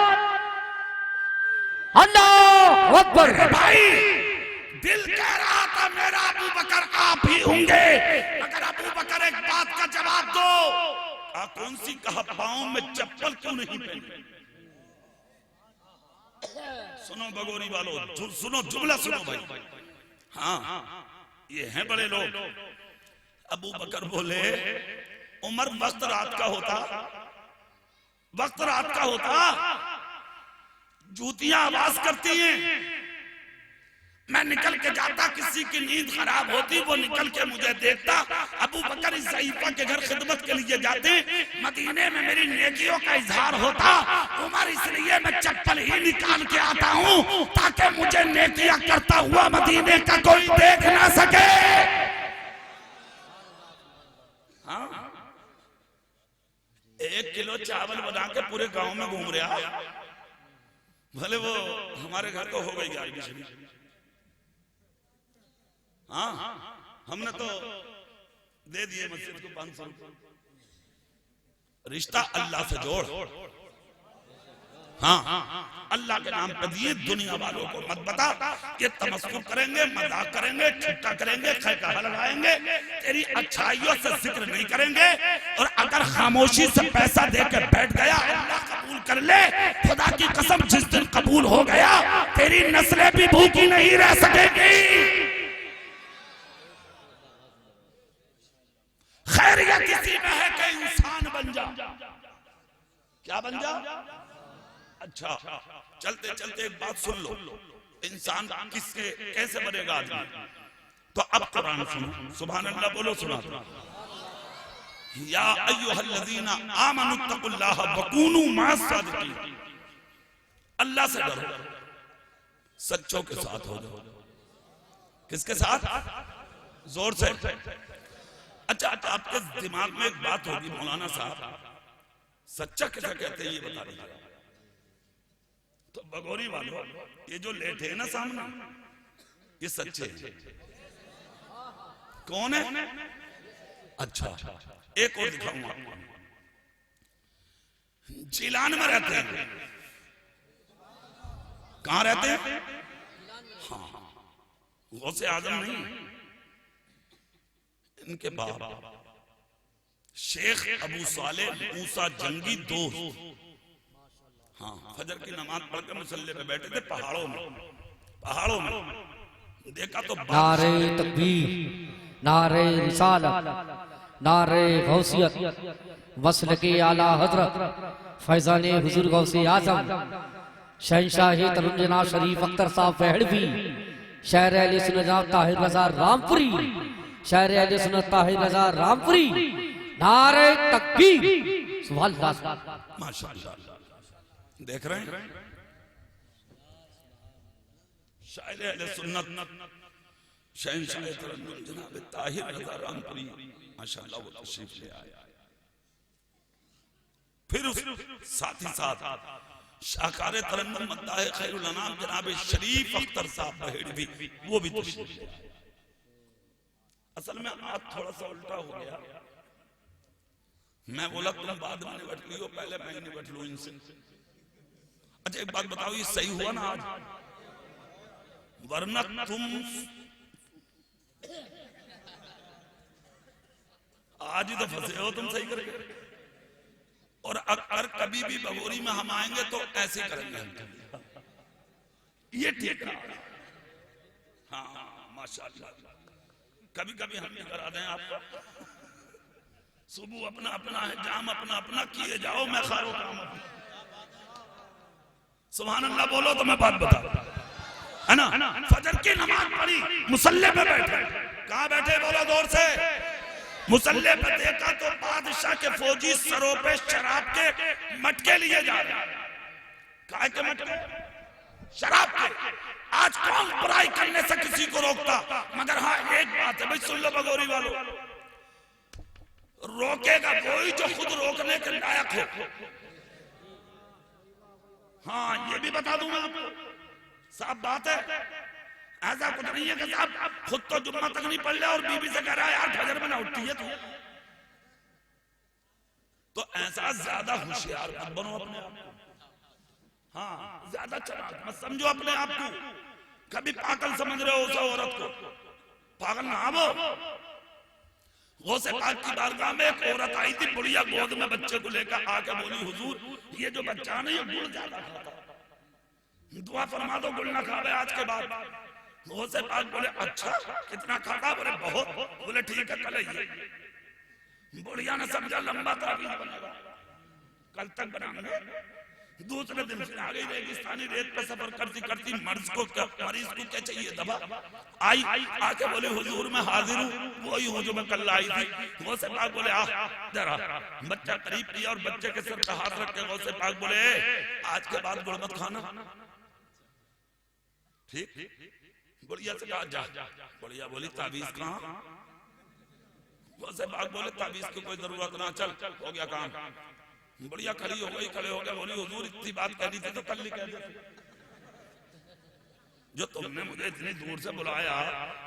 अल्लाह अकबर। भाई दिल कह रहा था मेरा अबू बकर आप ही होंगे, अगर अबू बकर एक बात का जवाब दो, कौन सी कहा पाँव में चप्पल क्यों नहीं पहनी? सुनो बगोरी वालों, सुनो जुमला सुनो भाई। हाँ ये हैं बड़े लोग। अबू बकर बोले उमर वक्त रात का होता, वक्त रात का होता, जूतियां आवाज करती हैं, मैं निकल के जाता, किसी की नींद खराब होती वो निकल के मुझे देखता। अबू बकर इस ज़ईफ़ा के घर खिदमत के लिए जाते, मदीने में मेरी नेकियों का इजहार होता। उमर इसलिए मैं चप्पल ही निकाल के आता हूँ ताकि मुझे नेकियां करता हुआ मदीने का कोई देख ना सके। हाँ 1 किलो चावल बना के पूरे गांव में घूम रहा, भले वो हमारे घर तो हो गई गाड़ी। हाँ हमने तो दे दिए मस्जिद को 500 रुपये। रिश्ता अल्लाह से जोड़। हाँ अल्लाह के नाम पे दिए, दुनिया वालों को मत बता। ये तमस्कुर करेंगे, मजाक करेंगे, ठट्टा करेंगे, खैकाहा लगाएंगे, तेरी अच्छाइयों से जिक्र नहीं करेंगे। और अगर खामोशी से पैसा देकर बैठ गया, अल्लाह कबूल कर ले, खुदा की कसम जिस दिन कबूल हो गया तेरी नस्लें भी भूखी नहीं रह सकेगी। खैरियत किसी में है कि इंसान बन जा। क्या बन जा? अच्छा चलते चलते एक बात सुन लो, इंसान किससे कैसे बनेगा आदमी? तो अब कुरान सुनो, सुभान अल्लाह बोलो, सुना या अय्युहल्लज़ीना आमनुत्तकुल्लाह वकूनू मास्सादिकीन। अल्लाह से डरो, सच्चों के साथ हो जाओ। किसके साथ? जोर से। अच्छा आपके दिमाग में एक बात होगी, मौलाना साहब सच्चा किसे कहते हैं ये बता दीजिए। तो बगोरी वालों, ये जो लेटे हैं ना सामने, ये सच्चे हैं। कौन है? अच्छा एक और दिखाऊंगा आपको। जिलान में रहते हैं। कहां रहते हैं? हाँ गौसे आजम नहीं, इनके बाप शेख अबू सालेह मूसा जंगी दोस्त। हाँ फजर की नमाज पढ़कर मुसल्ले पे बैठे थे पहाड़ों में देखा तो नारे तकबीर, नारे रिसालत, नारे गौसियत, वस्ल के आला हजरत फैजाने हुजूर गौसे आजम शहंशाह तरुंजना शरीफ अख्तर साहब पहलवी, शहर अहले सुन्नत ताहिर रजा रामपुरी, शहर अहले सुन्नत ताहिर रजा रामपुरी, नारे तकबीर, सुभान अल्लाह, माशाअल्लाह। देख रहे हैं शायर अहले सुन्नत शहंशाह जनाब ताहिर रजा रामपुरी, माशाअल्लाह वो तशरीफ ले आए। फिर उस साथ ही साथ शाकारे तरन्नुम मद्दाह खैरुल अनाम जनाब शरीफ अख्तर साहब बहेड़वी, वो भी तशरीफ ले आए। असल में आज थोड़ा सा उल्टा हो गया, मैं बोला तुम बाद में निपट लियो, पहले मैं ही निपट लूं इनसे। अच्छा एक बात बताओ, ये सही हुआ ना आज? वरना तुम आज ही तो फंसे हो, तुम सही करेंगे। और अगर कभी भी बगोरी में हम आएंगे तो ऐसे करेंगे, ये ठीक है। हाँ माशाअल्लाह, कभी कभी हम भी करा दें आपको। सुबह अपना अपना है, जाम अपना अपना, किए जाओ, मैं खारो काम अपना। सुभान अल्लाह बोलो तो मैं बात बता, है ना? फजर की नमाज पढ़ी, मुसल्ले पे बैठे। कहां बैठे बोलो जोर से? मुसल्ले पे देखा तो बादशाह के फौजी सरों पे शराब के मटके लिए जा रहे। काय के मटके? शराब के। आज कौन बुराई करने से किसी को रोकता, मगर हाँ एक बात है भाई, सुन लो बगोरी वालों, रोकेगा वही जो खुद रोकने के लायक हो। हाँ ये भी बता दूं मैं आपको, साफ बात है, ऐसा कुछ नहीं है कि साहब खुद तो जुम्मा तक नहीं पढ़ लिया और बीबी से कह रहा है यार फजर में ना उठती है तो ऐसा ज्यादा होशियार मत बनो अपने आप को। हाँ ज्यादा चालाक मत समझो अपने आप को, कभी पागल समझ रहे हो उस औरत को, पागल ना हो। गौसे पाक की बारगाह में एक औरत आई थी, बुढ़िया गोद में बच्चे को लेकर आके बोली हुजूर ये जो बच्चा नहीं ये गुड़ ज्यादा खाता, दुआ फरमा दो गुड़ ना खावे आज के बाद। गौसे पाक बोले अच्छा कितना खाता, बोले बहुत, बोले ठीक है कल आइए। बुढ़िया ने समझा लंबा तावीज बनेगा, कल तक बनाएंगे। दूसरे दिन से आ गई रेगिस्तानी रेत पर सफर करती करती मरीज को क्या चाहिए दवा, आई आके बोले हुजूर मैं हाजिर हूँ, वही हूँ जो मैं कल आई थी। गौसे पाक बोले आ जरा, बच्चा करीब किया और बच्चे के सर पे हाथ रख के गौसे पाक बोले आज के बाद गुड़ मत खाना, ठीक। बुढ़िया से कहा जा, बुढ़िया बोली ताबीज कहाँ? गौसे पाक बोले ताबीज की कोई जरूरत ना, चल हो गया काम। बुढ़िया खड़ी हो गई, खड़े हो गए, बोली हुजूर इतनी बात कहनी थी तो कल ही कह देते, जो तुमने मुझे इतनी दूर से बुलाया,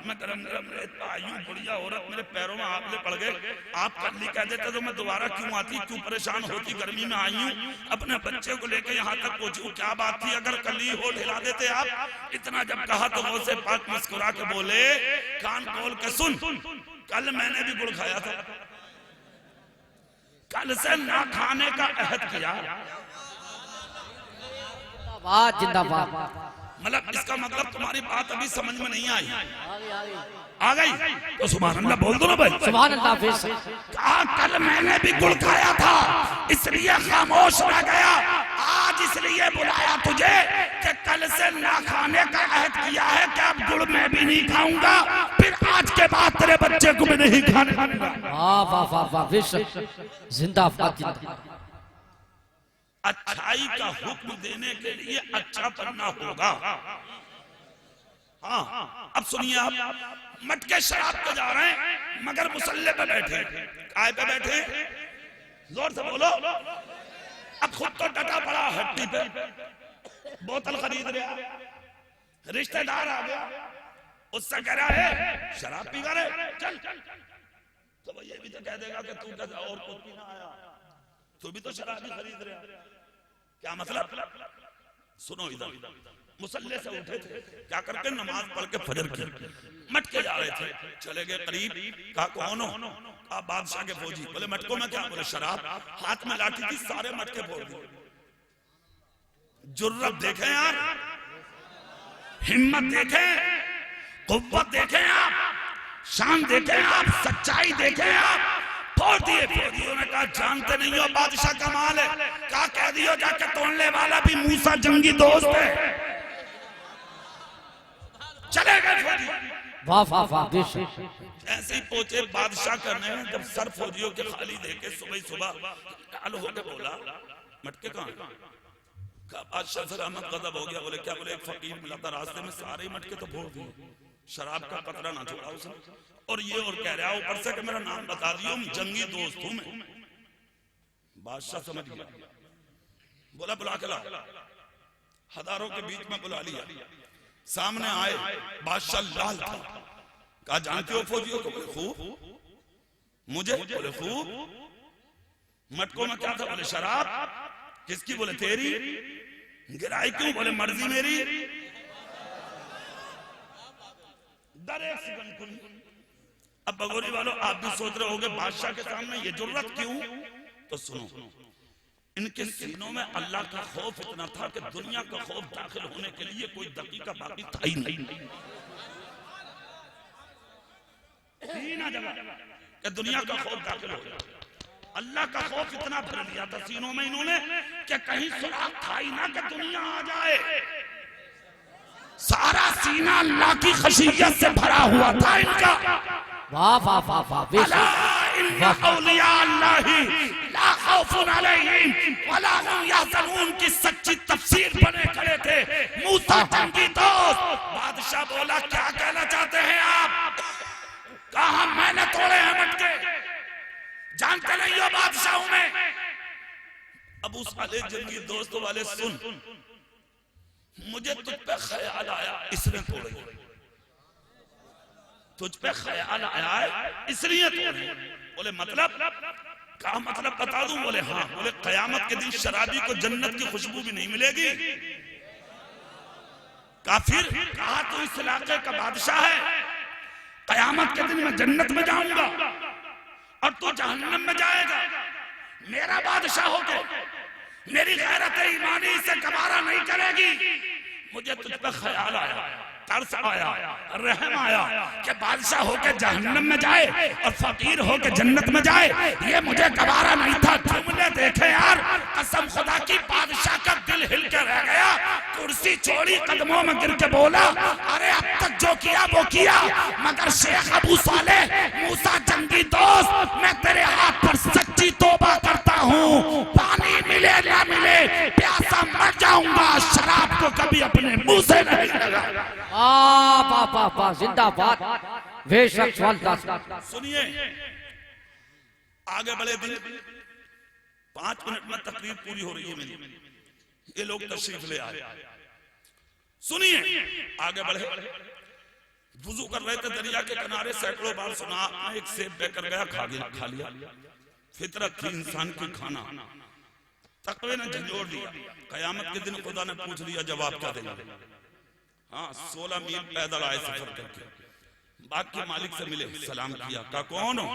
मैं गरम गरम रेत पे आई हूँ, बुढ़िया औरत मेरे पैरों में आपने पड़ गए, आप कल ही कह देते तो मैं दोबारा क्यों आती, क्यों परेशान होती, गर्मी में आई हूँ, अपने बच्चे को लेकर यहाँ तक पहुंची, क्या बात थी, अगर कल ही हो ढिला देते आप। इतना जब कहा तो गौसे पाक मुस्कुरा के बोले कान खोल के सुन, कल मैंने भी गुड़ खाया था, कल से ना खाने का अहद किया। जिंदाबाद। मतलब इसका मतलब तुम्हारी बात अभी समझ में नहीं आई, आ गई तो सुभान अल्लाह बोल दो ना भाई, सुभान अल्लाह। कहा कल मैंने भी गुड़ खाया था इसलिए खामोश रह गया, आज इसलिए बुलाया तुझे कि कल से ना खाने का अहद किया है कि अब गुड़ मैं भी नहीं खाऊंगा, फिर आज के बाद तेरे बच्चे को भी नहीं खाने दूंगा। वाह वाह वाह वाह, जिंदाबाद जिंदाबाद। अच्छाई का हुक्म देने के लिए अच्छा करना होगा। हाँ अब सुनिए, आप मटके शराब पे जा रहे हैं मगर मुसल्ले पे बैठे, काय पे बैठे, जोर से बोलो। अब खुद तो डटा पड़ा हट्टी पे, बोतल खरीद रहा, रिश्तेदार आ गया, उससे कह रहा है शराब पी रहे चल, तो वो ये भी तो कह देगा कि तू कैसा और कुछ पीना आया, तू भी तो शराब ही खरीद रहा, क्या मतलब? सुनो इधर, मुसल्ले से उठे थे, क्या करके नमाज पढ़ के फजर की, मटके जा रहे थे, चले गए करीब, कहा कौन हो? कहा बादशाह के फौजी। बोले मटकों में क्या? बोले शराब। हाथ में लाठी थी, सारे मटके फोड़ दिए। जुर्रत देखें यार, हिम्मत देखें, कुव्वत देखें आप, शान देखें आप, सच्चाई देखें आप। फोड़ दिए। फौजियों ने कहा जानते नहीं हो बादशाह कमाल है, कहा कह दियो जाके तोड़ने वाला भी मूसा जंगी दोस्त है। चले गए फौजी। वाह वाह वाह। ऐसे ही पहुंचे बादशाह करने, जब सर फौजियों के खाली देके सुबह सुबह लाल होकर बोला मटके कहाँ? बादशाह से रहमत गजब हो गया। बोले क्या? बोले एक फकीर मिला था रास्ते में, सारे मटके तो फोड़ दिए, शराब का कतरा ना छोड़ा उसने। और ये और कह रहा ऊपर से कि मेरा नाम बता दियो, जंगी दोस्त हूं मैं। बादशाह समझ गया, बोला बुला के ला। हजारों के बीच में बुला लिया, सामने आए, बादशाह लाल था। कहा जानते हो फौजियों को? बोले खूब। मुझे? बोले खूब। मटकों में क्या था? बोले शराब। किसकी? बोले तेरी। गिराई क्यों? बोले मर्जी मेरी। डरे अब बगोरी वालों आप भी सोच रहे होगे बादशाह के सामने ये जुर्रत क्यों? तो सुनो, इनके सीनों में अल्लाह का खौफ इतना था कि दुनिया का खौफ दाखिल होने के लिए कोई दकीका बाकी था ही नहीं। ना जगह कि दुनिया का खौफ दाखिल हो गया। अल्लाह का खौफ इतना भर लिया था सीनों में इन्होंने कि कहीं सुराग था ही ना कि दुनिया आ जाए। सारा सीना अल्लाह की खशियत से भरा हुआ था इनका। वाह वाह वाह वाह। अल्लाह खौफुन अलैहिम वला हुम यहज़नून की सच्ची तफसीर बने खड़े थे मूसा जंगी दोस्त। बादशाह बोला क्या कहना चाहते हैं आप? कहा मैंने तोड़े हैं मटके, जानते नहीं हो बादशाह हूं मैं। अबू सालेह जंगी दोस्त वाले सुन, मुझे तुझ पे ख्याल आया इसलिए तोड़े, तुझ पे ख्याल आया है इसलिए तोड़े। बोले मतलब? कहा मतलब बता दूं? बोले हाँ। बोले कयामत के दिन शराबी को जन्नत की खुशबू भी नहीं मिलेगी। काफिर, कहा तू इस इलाके का बादशाह है, कयामत के दिन मैं जन्नत में जाऊंगा और तू जहन्नम में जाएगा। मेरा बादशाह होके मेरी गैरत ईमानी से गवारा नहीं करेगी। मुझे तुझ पर ख्याल आया, तरस आया, रहम आया कि बादशाह होके जहन्नम में जाए और फकीर होके जन्नत में जाए, ये मुझे गवारा नहीं था। तुमने देखे यार, कसम खुदा की, बादशाह का दिल हिल के रह गया, कुर्सी छोड़ी, कदमों में गिर के बोला अरे अब तक जो किया वो किया, मगर शेख अबू सालेह मूसा जंगी दोस्त, मैं तेरे हाथ पर सच्ची तौबा करता हूँ, पानी मिले ना मिले प्यासा मर जाऊंगा, शराब को कभी अपने मुंह से नहीं लगा। जिंदाबाद। बेशक। सुनिए, आगे बढ़े दिन 5 मिनट में तकरीर पूरी हो रही है मेरी, ये लोग तशरीफ ले आए। सुनिए, आगे बढ़े, वुजू कर रहे थे दरिया के किनारे, सैकड़ों बार सुना, एक सेब बेकर गया, खा लिया। फितरत थी इंसान की खाना, तकवे ने झंझोड़ दिया। कयामत के दिन खुदा ने पूछ लिया जवाब क्या देगा? हाँ, 16 मील पैदल आए सफर करके, बाग के मालिक से मिले, सलाम किया, कहा कौन हो?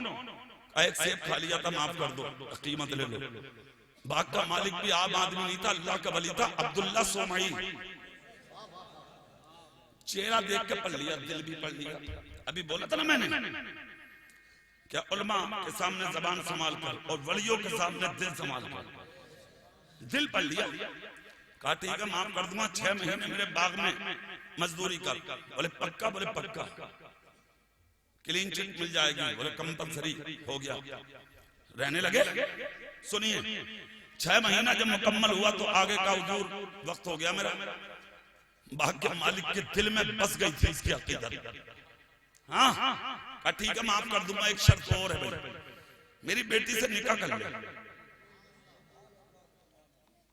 एक सेब खा लिया था, माफ कर दो, कीमत ले लो। बाग का मालिक भी आम आदमी नहीं था, अल्लाह का वली था, अब्दुल्ला सोमाई। चेहरा देख के पढ़ लिया, दिल भी पढ़ लिया। अभी बोला था ना मैंने, क्या उलमा के सामने जबान संभाल कर और वलियों के सामने दिल संभाल कर, दिल पढ़ लिया। कहा ठीक है, माफ कर दूंगा, 6 महीने मेरे बाग में मजदूरी कर। बोले पक्का? बोले पक्का, क्लीन चिट मिल जाएगी। बोले कंपल्सरी, हो गया, रहने लगे। सुनिए, 6 महीना जब मुकम्मल हुआ तो आगे का हुजूर वक्त हो गया मेरा। बाग के मालिक के दिल में बस गई थी इसकी अकीदत। हाँ, कहा ठीक है, माफ कर दूंगा, एक शर्त और है भाई, मेरी बेटी से निकाह कर ले।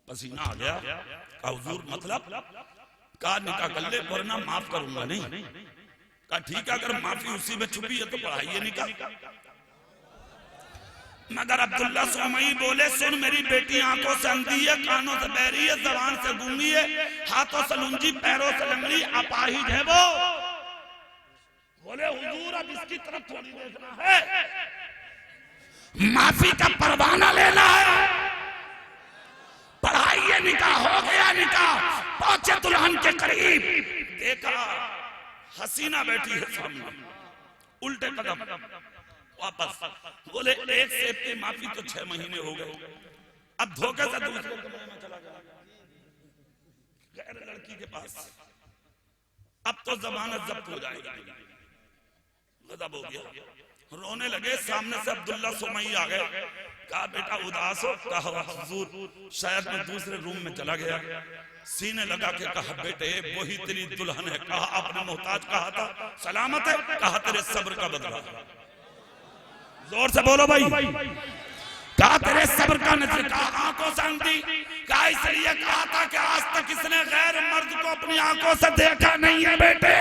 पसीना आ गया, कहा हुजूर मतलब? कहा निकाह कर ले, वरना माफ करूंगा नहीं। कहा ठीक है, अगर माफी उसी में छुपी है तो पढ़ाइए निकाह। मगर अब्दुल्ला सोमई बोले सुन, मेरी बेटी आंखों से अंधी है, कानों से बहरी है, जबान से गूंगी है, हाथों से लुंजी, पैरों से लंगड़ी, अपाहिज है वो। बोले हुजूर अब इसकी तरफ थोड़ी देखना है, माफी का परवाना लेना है। पढ़ाइए निकाह। हो गया निकाह, पहुंचे दुल्हन के करीब, देखा हसीना बैठी है सामने, उल्टे कदम वापस। बोले एक सेब की माफी तो 6 महीने हो गए, अब धोखे से दूसरे कमरे में चला गया गैर लड़की के पास, अब तो जमानत जब्त हो जाएगी। गजब हो गया, रोने लगे। सामने से अब्दुल्ला सोमई आ गए, कहा बेटा उदास हो? कहा हुजूर शायद मैं दूसरे रूम में चला गया। सीने लगा के कहा बेटे वही तेरी दुल्हन है। कहा आपने मोहताज कहा था, सलामत है? कहा तेरे सब्र का बदला। जोर से बोलो भाई। कहा तेरे सब्र का नतीजा। कहा आंखों से अंधी। कहा इसलिए कहा था कि आज तक इसने गैर मर्द को अपनी आंखों से देखा नहीं है बेटे।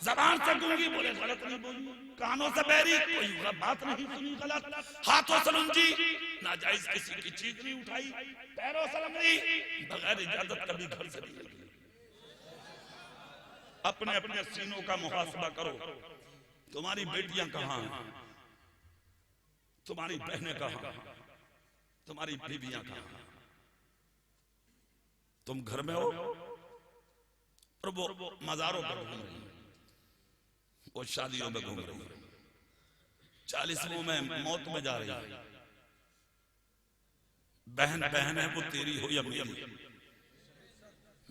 जबान से गूंगी, बोले गलत नहीं बोली, कानों से बहरी, कोई बात नहीं सुनी गलत, हाथों से लुंजी, नाजायज किसी की चीज नहीं उठाई, पैरों से लंगड़ी, बगैर इजाजत कभी घर से नहीं निकली। अपने अपने सीनों का मुहासबा करो। तुम्हारी बेटियां कहाँ हैं? तुम्हारी बहनें कहाँ हैं? तुम्हारी बीवियां कहाँ हैं? तुम घर में हो और वो मजारों पर घूम रही, वो शादियों में घूम रही, 40वां में मौत में जा रही है। बहन बहन है वो तेरी हो या मेरी,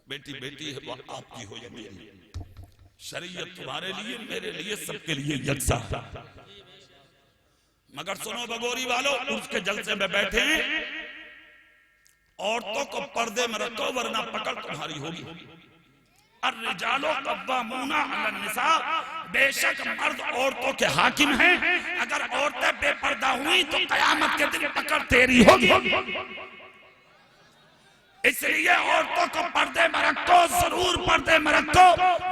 बेटी बेटी है वो आपकी हो या मेरी, शरीयत तुम्हारे लिए मेरे लिए सबके लिए यकसा। मगर सुनो बगोरी वालों, उसके जलसे में बैठे औरतों को पर्दे में रखो वरना पकड़ तुम्हारी होगी। अर्रिजालो कव्वामूना अलन निसा, बेशक मर्द औरतों के हाकिम हैं। अगर औरतें बेपर्दा हुई तो कयामत के दिन पकड़ तेरी होगी। इसलिए औरतों को पर्दे में रखो, जरूर पर्दे में रखो।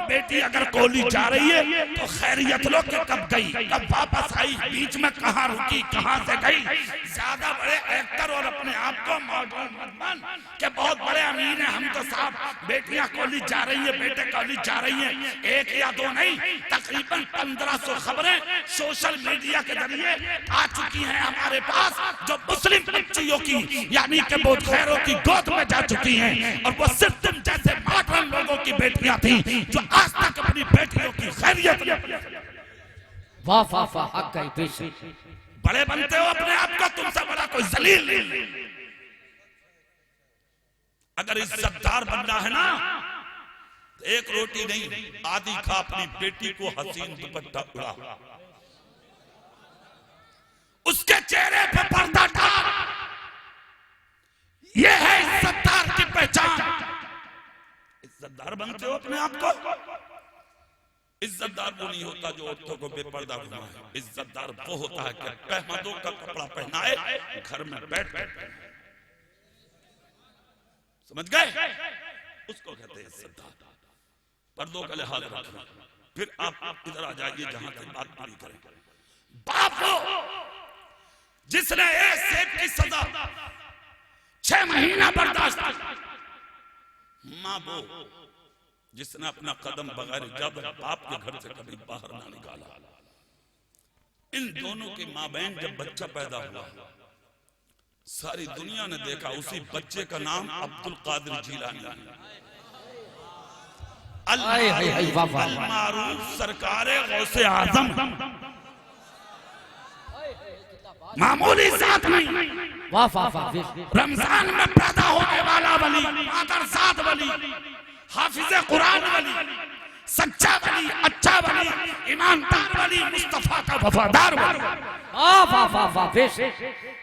बेटी अगर कॉलेज जा रही है तो खैरियत लो कि कब गई, कब वापस आई, बीच में कहाँ रुकी, कहाँ से गई। ज्यादा बड़े एक्टर और अपने आप को मॉडर्न मत बन के बहुत बड़े अमीर हैं हम तो साहब। बेटियां कॉलेज जा रही है, बेटे कॉलेज जा रही हैं, एक या दो नहीं, तकरीबन 1500 खबरें सोशल मीडिया के जरिए आ चुकी हैं हमारे पास, जो मुस्लिम बच्चियों की यानी कि बोधखैरों की गोद में जा चुकी हैं। और वो सिर्फ तुम जैसे मॉडर्न लोगों की बेटियां थी जो आज तक अपनी बेटियों की खैरियत। वाह वाह वाह, हक गई बेशक। बड़े बनते हो अपने आप को, तुमसे बड़ा कोई जलील नहीं। अगर इज्जतदार बनना है ना तो एक रोटी नहीं आधी खा, अपनी बेटी को हसीन दुपट्टा उड़ा, उसके चेहरे पे पर्दा डाल। ये है इज्जतदार की पहचान। इज्जतदार बनते हो अपने आप को। इज्जतदार वो नहीं होता जो औरतों को बेपर्दा घुमाए। इज्जतदार वो होता है कि पहमदों का कपड़ा पहनाए, घर में बैठ बैठ। समझ गए? उसको कहते हैं इज्जतदार। पर्दों का लिहाज रखना। फिर आप इधर आ जाइए जहां से बात पूरी करें। बाप हो जिसने एक सेब की सजा 6 महीना बर्दाश्त की। मां वो जिसने अपना कदम बगैर इजाजत बाप के घर से कभी बाहर ना निकाला। इन दोनों के मां बहन जब बच्चा पैदा हुआ, सारी दुनिया ने देखा उसी बच्चे का नाम अब्दुल कादिर जीलानी है। अल-मारूफ सरकारे गौसे आजम, मामूली साथ नहीं। वाह वाह वाह। रमजान में पैदा होने वाला वली, मादर साथ वली, हाफिज़े कुरान वली, सच्चा वली, अच्छा वली, ईमानदार वली, मुस्तफा का वफादार वली। वाह वाह वाह वाह बेशक,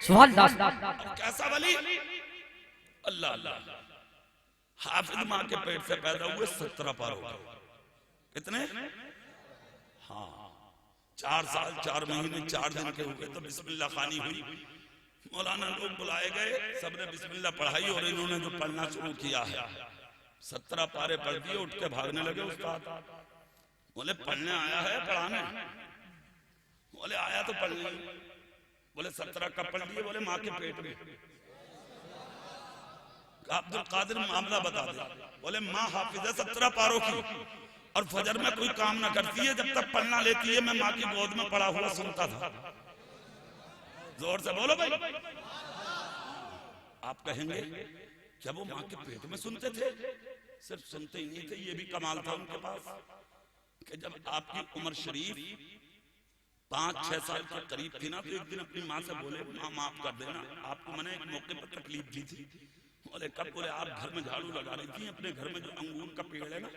सुभान अल्लाह। कैसा वली? अल्लाह अल्लाह। हाफिज माँ के पेट से पैदा हुए 17 पार हो गए। कितने? हाँ, 4 साल 4 महीने 4 दिन के हुए तो बिस्मिल्लाह खानी हुई। मौलाना लोग बुलाए गए, सबने बिस्मिल्लाह पढ़ाई और इन्होंने जो पढ़ना शुरू किया है 17 पारे पढ़ दिए, उठ के भागने लगे। उस्ताद बोले पढ़ने आया है पढ़ाने? बोले आया तो पढ़ने। बोले 17 कब पढ़ दिए? बोले माँ के पेट में। अब्दुल कादिर मामला बता दे। बोले माँ हाफिज़ है 17 पारों की और फजर में कोई काम ना करती है, जब तक पढ़ना लेती है मैं माँ की गोद में पड़ा हुआ सुनता था। जोर से बोलो भाई। आप कहेंगे क्या वो माँ के पेट में सुनते थे? सिर्फ सुनते ही नहीं थे, ये भी कमाल था उनके पास कि जब आपकी उम्र शरीफ 5-6 साल के करीब थी ना, तो एक दिन अपनी माँ से बोले माँ माफ कर देना, आपको मैंने एक मौके पर तकलीफ दी थी। बोले कब? बोले आप घर में झाड़ू लगा रही थी, अपने घर में जो अंगूर का पेड़ है ना,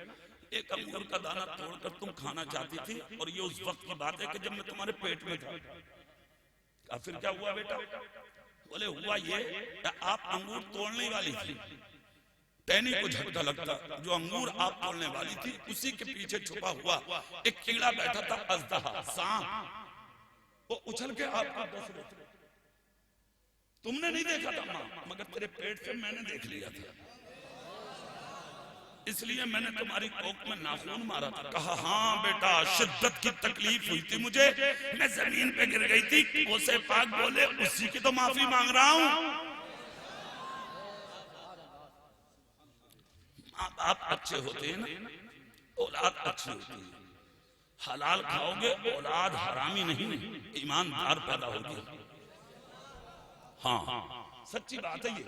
एक अंगूर का दाना तोड़कर तुम खाना चाहती थी, और ये उस वक्त की बात है कि जब मैं तुम्हारे पेट में था। फिर क्या हुआ बेटा? बोले हुआ ये आप अंगूर तोड़ने वाली थी, टहनी को झटका लगता, जो अंगूर आप तोड़ने वाली थी उसी के पीछे छुपा हुआ एक कीड़ा बैठा था, अजदहा सांप, वो उछल के आपको डस रहा था। तुमने नहीं देखा था माँ, मगर तेरे पेट से मैंने देख लिया था, इसलिए मैंने तुम्हारी कोख में नाखून मारा था। कहा हाँ बेटा, शिद्दत की तकलीफ हुई थी मुझे, मैं जमीन पे गिर गई थी। उसे पाक बोले उसी की तो माफी मांग रहा हूं। माँ बाप अच्छे होते हैं ना, औलाद अच्छी होती है। हलाल खाओगे औलाद हरामी नहीं, ईमानदार पैदा होगी। हाँ सच्ची बात है ये।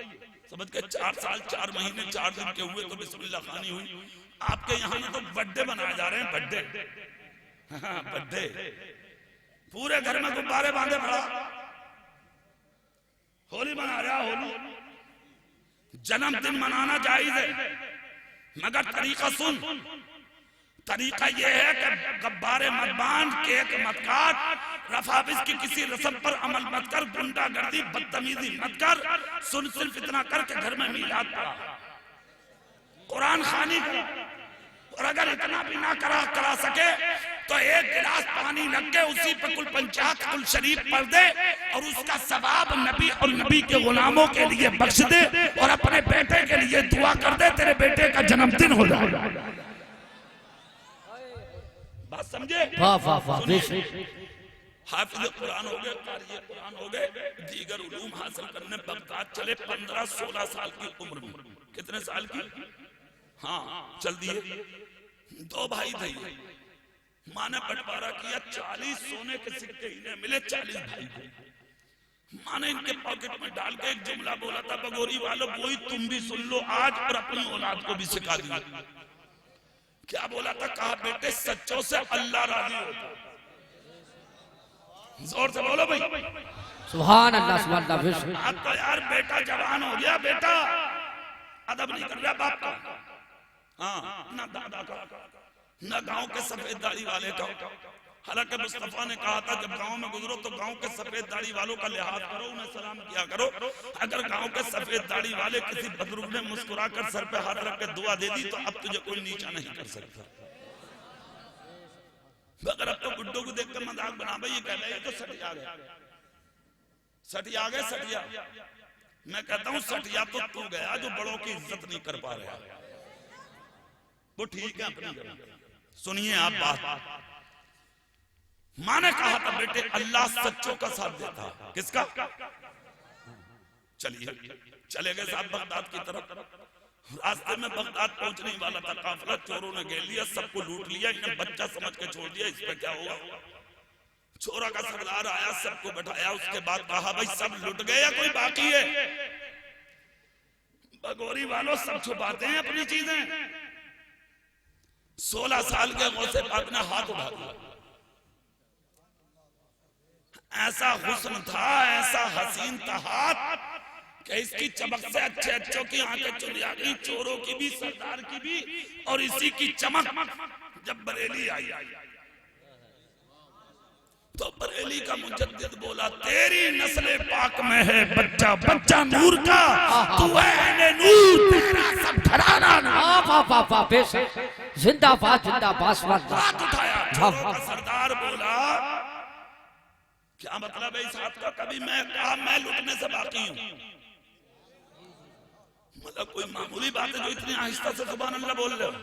समझ के 4 साल 4 महीने 4 दिन के हुए तो बिस्मिल्लाह खानी हुई। आपके यहाँ ना तो बर्थडे मनाए जा रहे हैं, बर्थडे। हाँ बर्थडे, पूरे घर में गुब्बारे बांधे पड़ा, होली मना रहा। होली जन्मदिन मनाना जायज है, मगर तरीका सुन। तरीका यह है कि गुब्बारे मत बांध, केक मत काट, रफाबिज की किसी रस्म पर अमल मत कर, गुंडागर्दी बदतमीजी मत कर, सुन सिर्फ इतना कर के घर में मीलाद पढ़ा, कुरान खानी करा, और अगर इतना भी ना करा सके तो एक गिलास पानी लग के उसी पे कुल पंचायत कुल शरीफ पढ़ दे और उसका सवाब नबी और नबी के गुलामों के लिए बख्श दे और अपने बेटे के लिए दुआ कर दे, तेरे बेटे का जन्मदिन हो जाए। बात समझे? वाह वाह वाह, हाफिज कुरान हो गए, कारी कुरान हो गए, दीगर उलूम हासिल करने बगदाद चले 15-16 साल की उम्र में। कितने साल की? हाँ चल दिए। 2 भाई थे, माँ ने बंटवारा किया, 40 सोने के सिक्के इन्हें मिले, 40 भाई को। माँ ने इनके पॉकेट में डाल के एक जुमला बोला था, बगोरी वालों वही तुम भी सुन लो आज और अपनी औलाद को भी सिखा दिया। क्या बोला था? कहा बेटे सच्चों से अल्लाह राजी होता। जोर से बोलो भाई, सुभान अल्लाह सुभान अल्लाह। अब तो यार बेटा जवान हो गया, बेटा अदब नहीं कर रहा बाप का, हाँ ना दादा का, ना गांव के सफेद दाढ़ी वाले का। हालांकि मुस्तफा ने कहा था जब गांव में गुजरो तो गांव के सफेद दाढ़ी वालों का लिहाज करो, उन्हें सलाम किया करो। अगर गांव के सफेद दाढ़ी वाले किसी बुजुर्ग ने मुस्कुराकर सर पे हाथ रख के दुआ दे दी तो अब तुझे कोई नीचा नहीं कर सकता। अगर अब तो गुड्डो को देखकर मजाक बना भाई ये कह रहे हैं तो सटिया गए, सटिया गए, सटिया। मैं कहता हूँ सटिया तो तू गया जो बड़ों की इज्जत नहीं कर पा रहा। वो ठीक है अपनी जगह। सुनिए आप बात, माँ ने कहा था बेटे अल्लाह सच्चों का साथ देता। किसका? चलिए चले गए साहब बगदाद की तरफ। रास्ते में बगदाद पहुंचने वाला था काफिला, चोरों ने घेर लिया, सबको लूट लिया, इन्हें बच्चा समझ के छोड़ दिया। इस पे क्या हुआ? चोरा का सरदार आया, सबको बैठाया, उसके बाद कहा भाई सब लुट गए या कोई बाकी है? बगोरी वालों सब छुपाते हैं अपनी चीजें। 16 साल के गौसे पाक ने हाथ उठा दिया। ऐसा हुस्न था, ऐसा हसीन था हाथ कि इसकी चमक से अच्छे अच्छों की आंखें चुनिया गई, चोरों की भी, सरदार की भी। और इसी की चमक जब बरेली आई तो बरेली का मुजद्दिद बोला तेरी नस्ले पाक में है बच्चा, बच्चा नूर का, तू है नूर, तेरा सब घराना नूर। जिंदाबाद जिंदाबाद। हाथ उठाया, सरदार बोला क्या मतलब है इस हाथ का? कभी मैं कहा मैं लुटने से बाकी हूं, मतलब कोई मामूली बात है जो इतनी आहिस्ता से सुभान अल्लाह बोल रहे हो?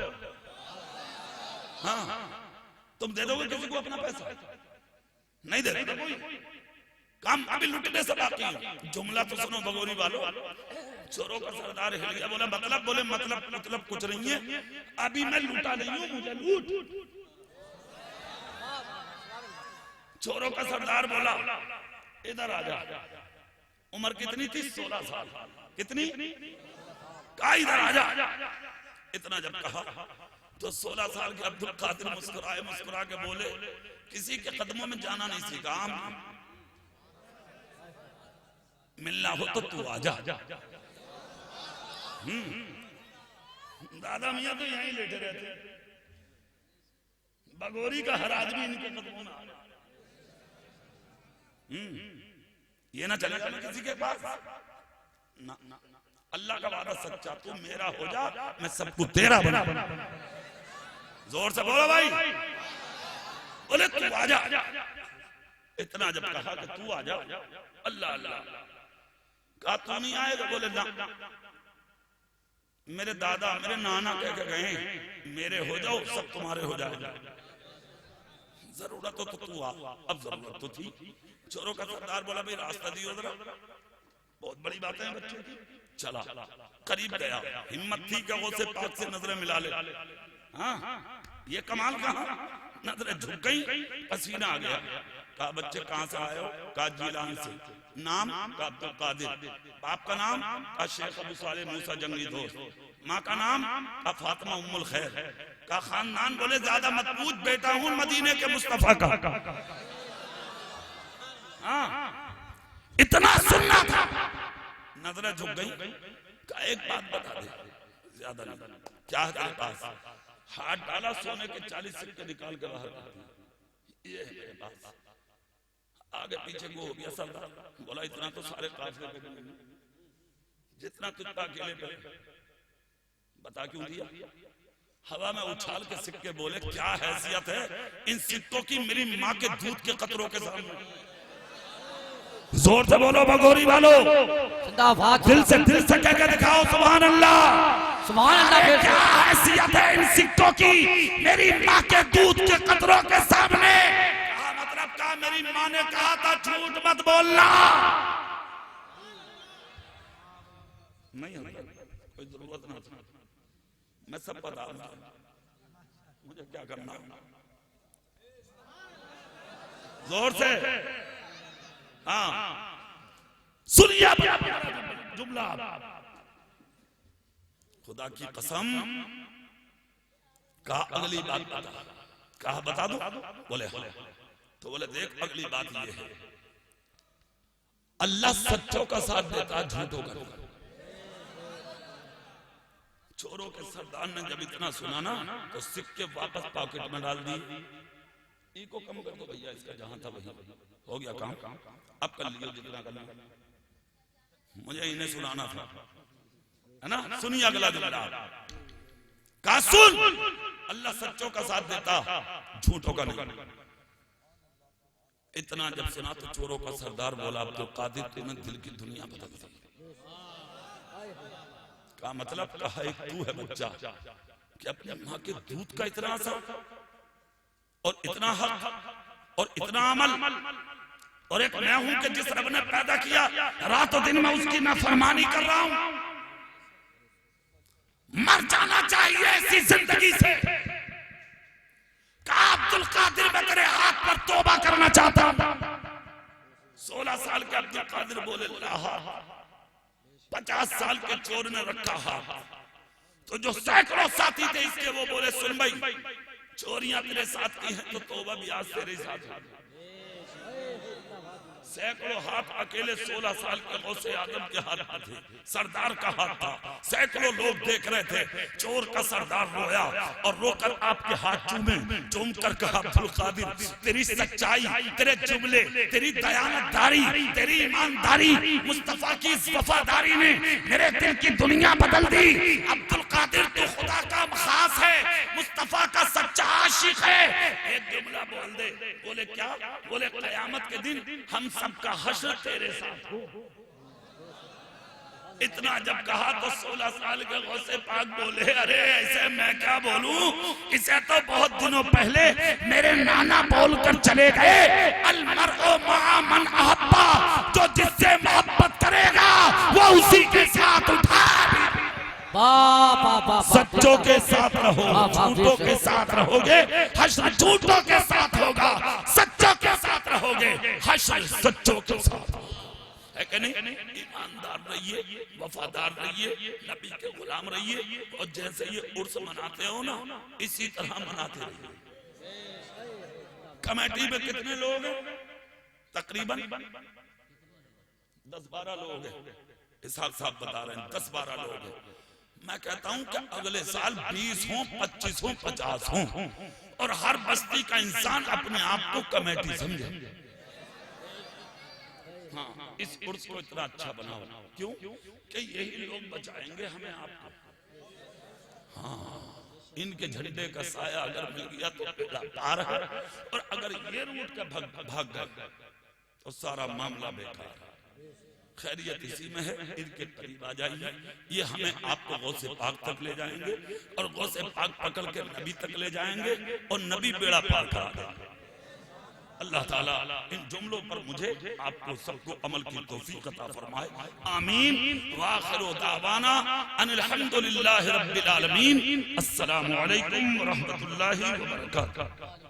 हाँ तुम दे दोगे किसी को अपना पैसा? नहीं दे दोगे कोई काम, अभी लुटने से बाकी हूं। जुमला तो सुनो बगोरी वालों। चोरों का सरदार हिल गया, बोला मतलब? बोले मतलब कुछ नहीं है, अभी मैं लूटा नहीं हूं, मुझे लूट। चोरों का सरदार बोला इधर आ जा। उम्र कितनी थी? 16 साल। कितनी? कहा इधर आ जा। इतना जब कहा तो 16 साल के अब्दुल कादिर मुस्कुराए, मुस्कुरा के बोले किसी के कदमों में जाना नहीं सीखा, मिलना हो तो तू आ जा। दादा मियां तो यहीं लेटे रहते, बगोरी का हर आदमी इनके कदमों में आ रहा। ये ना चले जाना किसी के पास ना, अल्लाह का वादा सच्चा, तू मेरा हो जा, मैं सबको तेरा बना। जोर से बोलो भाई, बोले तू आ जा। इतना जब कहा कि तू आ जा, अल्लाह अल्लाह कहा तू नहीं आएगा? बोले ना, मेरे दादा मेरे नाना कह के गए मेरे हो जाओ सब तुम्हारे हो जाएगा। जरूरत हो तो तू आ, अब जरूरत तो थी। चोरों का सरदार बोला भाई रास्ता दियो जरा, बहुत बड़ी बात है बच्चे की। चला करीब गया, हिम्मत थी कि वो से पाक से नजरें मिला ले। हाँ ये कमाल कहा, नजरें झुक गई, पसीना आ गया। कहा बच्चे कहाँ से आए हो? कहा जिलान से। नाम? कहा अब्दुल कादिर। बाप का नाम? कहा शेख अबू साले मूसा जंगली दोस्त। माँ का नाम? कहा फातिमा उम्मुल खैर। कहा खानदान? बोले ज्यादा मत पूछ, बेटा हूँ मदीने के मुस्तफा का। हाँ इतना सुनना था, नजरें झुक गई। कहा एक बात बता दे, ज्यादा नहीं, क्या है तेरे पास? हाथ डाला, सोने के 40 सिक्के निकाल के बाहर, ये है मेरे पास। आगे पीछे को हो गया सरदार। बोला इतना तो सारे काफिले पे नहीं, जितना तुझका अकेले पे। बता क्यों दिया? हवा में उछाल के सिक्के बोले क्या हैसियत है इन सिक्कों की मेरी माँ के दूध के कतरों के सामने। जोर से बोलो भगोरी वालों, दिल से कह के दिखाओ सुभान अल्लाह, सुभान अल्लाह। क्या हैसियत है इन सिक्कों की मेरी माँ के दूध के कतरों के सामने। क्या मतलब क्या? मेरी माँ ने कहा था झूठ मत बोलना। नहीं कोई जरूरत ना, मैं सब बता रहा, मुझे क्या करना। जोर से हाँ सुनिए जुमला। खुदा की कसम कहा अगली बात बता। कहा बता दो? बोले हाँ। तो बोले देख अगली बात ये है, अल्लाह सच्चों का साथ देता झूठों का। चोरों के सरदार ने जब इतना सुना ना तो सिक्के वापस पॉकेट में डाल दी। इको कम कर दो भैया, इसका जहां था वही हो गया काम। अब कर लियो जितना करना, मुझे इन्हें सुनाना था, है ना। सुनिए अगला जुमला। कहा सुन, अल्लाह सच्चों का साथ देता झूठों का नहीं। इतना जब सुना तो चोरों का सरदार बोला अब्दुल कादिर तूने दिल की दुनिया बदल दी। का मतलब कहा एक तू है बच्चा कि अपनी माँ के दूध का इतना असर और इतना हक और इतना अमल, और एक मैं हूं कि जिस रब ने पैदा किया रातों दिन मैं उसकी नाफरमानी कर रहा हूं। मर जाना चाहिए ऐसी जिंदगी से। कहा अब्दुल कादिर मैं तेरे हाथ पर तौबा करना चाहता हूं। 16 साल के अब्दुल कादिर बोले 50 साल के चोर ने रखा हाथ। तो जो सैकड़ों साथी थे इसके वो बोले सुन भाई चोरियां तेरे साथ की हैं तो तौबा भी आज तेरे साथ है। सैकड़ों हाथ अकेले 16 साल के गौसे आदम के हाथ में थे, सरदार का हाथ था। सैकड़ों लोग देख रहे थे। चोर का सरदार रोया और रोकर आपके हाथ चूम कर कहा अब्दुल कादिर तेरी सच्चाई, तेरे जुमले, तेरी दयानतदारी, तेरी ईमानदारी, मुस्तफा की इस वफादारी ने मेरे दिल की दुनिया बदल दी। अब्दुल कादिर तो खुदा का खास है, मुस्तफा का सच्चा आशिक है। एक जुमला बोल दे। बोले क्या? बोले क़यामत के दिन हम सबका हश्र तेरे साथ हो। इतना जब कहा तो 16 साल के गौसे पाक बोले अरे ऐसे मैं क्या बोलूं, इसे तो बहुत दिनों पहले मेरे नाना बोलकर चले गए अलमरउ मअ मन अहब्बा, जो जिससे मोहब्बत करेगा वो उसी के साथ उठा। सच्चों के साथ रहो, झूठों के साथ रहोगे हश्र झूठों के साथ होगा, सच्चों के साथ रहोगे हश्र सच्चों के साथ है कि नहीं। ईमानदार रहिए, वफादार रहिए, नबी के गुलाम रहिए और जैसे ये उर्स मनाते हो ना इसी तरह मनाते रहिए। कमेटी में कितने लोग हैं? तकरीबन 10-12 लोग हैं। इसहाक साहब बता रहे हैं 10-12 लोग हैं। मैं कहता हूं कि अगले साल 20 हों, 25 हों, 50 हों और हर बस्ती का इंसान अपने आप को कमेटी समझे। हाँ, इस उर्स को इतना अच्छा बनाओ। क्यों? कि यही लोग बचाएंगे हमें आपको। हाँ, इनके झंडे का साया अगर मिल गया तो बेड़ा पार है, और अगर ये रूट का भाग गए तो सारा मामला बेकार है। खैरियत इसी में है, इनके करीब आ जाइए, ये हमें आपको गौसे पाक तक ले जाएंगे और गौसे पाक पकड़ के नबी तक ले जाएंगे और नबी बेड़ा पार करा देंगे। अल्लाह ताला इन जुमलों पर मुझे आपको सबको अमल की तौफीक अता फरमाए। आमीन। व आखिरु दावाना अनिल हम्दुलिल्लाहि रब्बिल आलमीन। अस्सलामु अलैकुम व रहमतुल्लाहि व बरकातहू।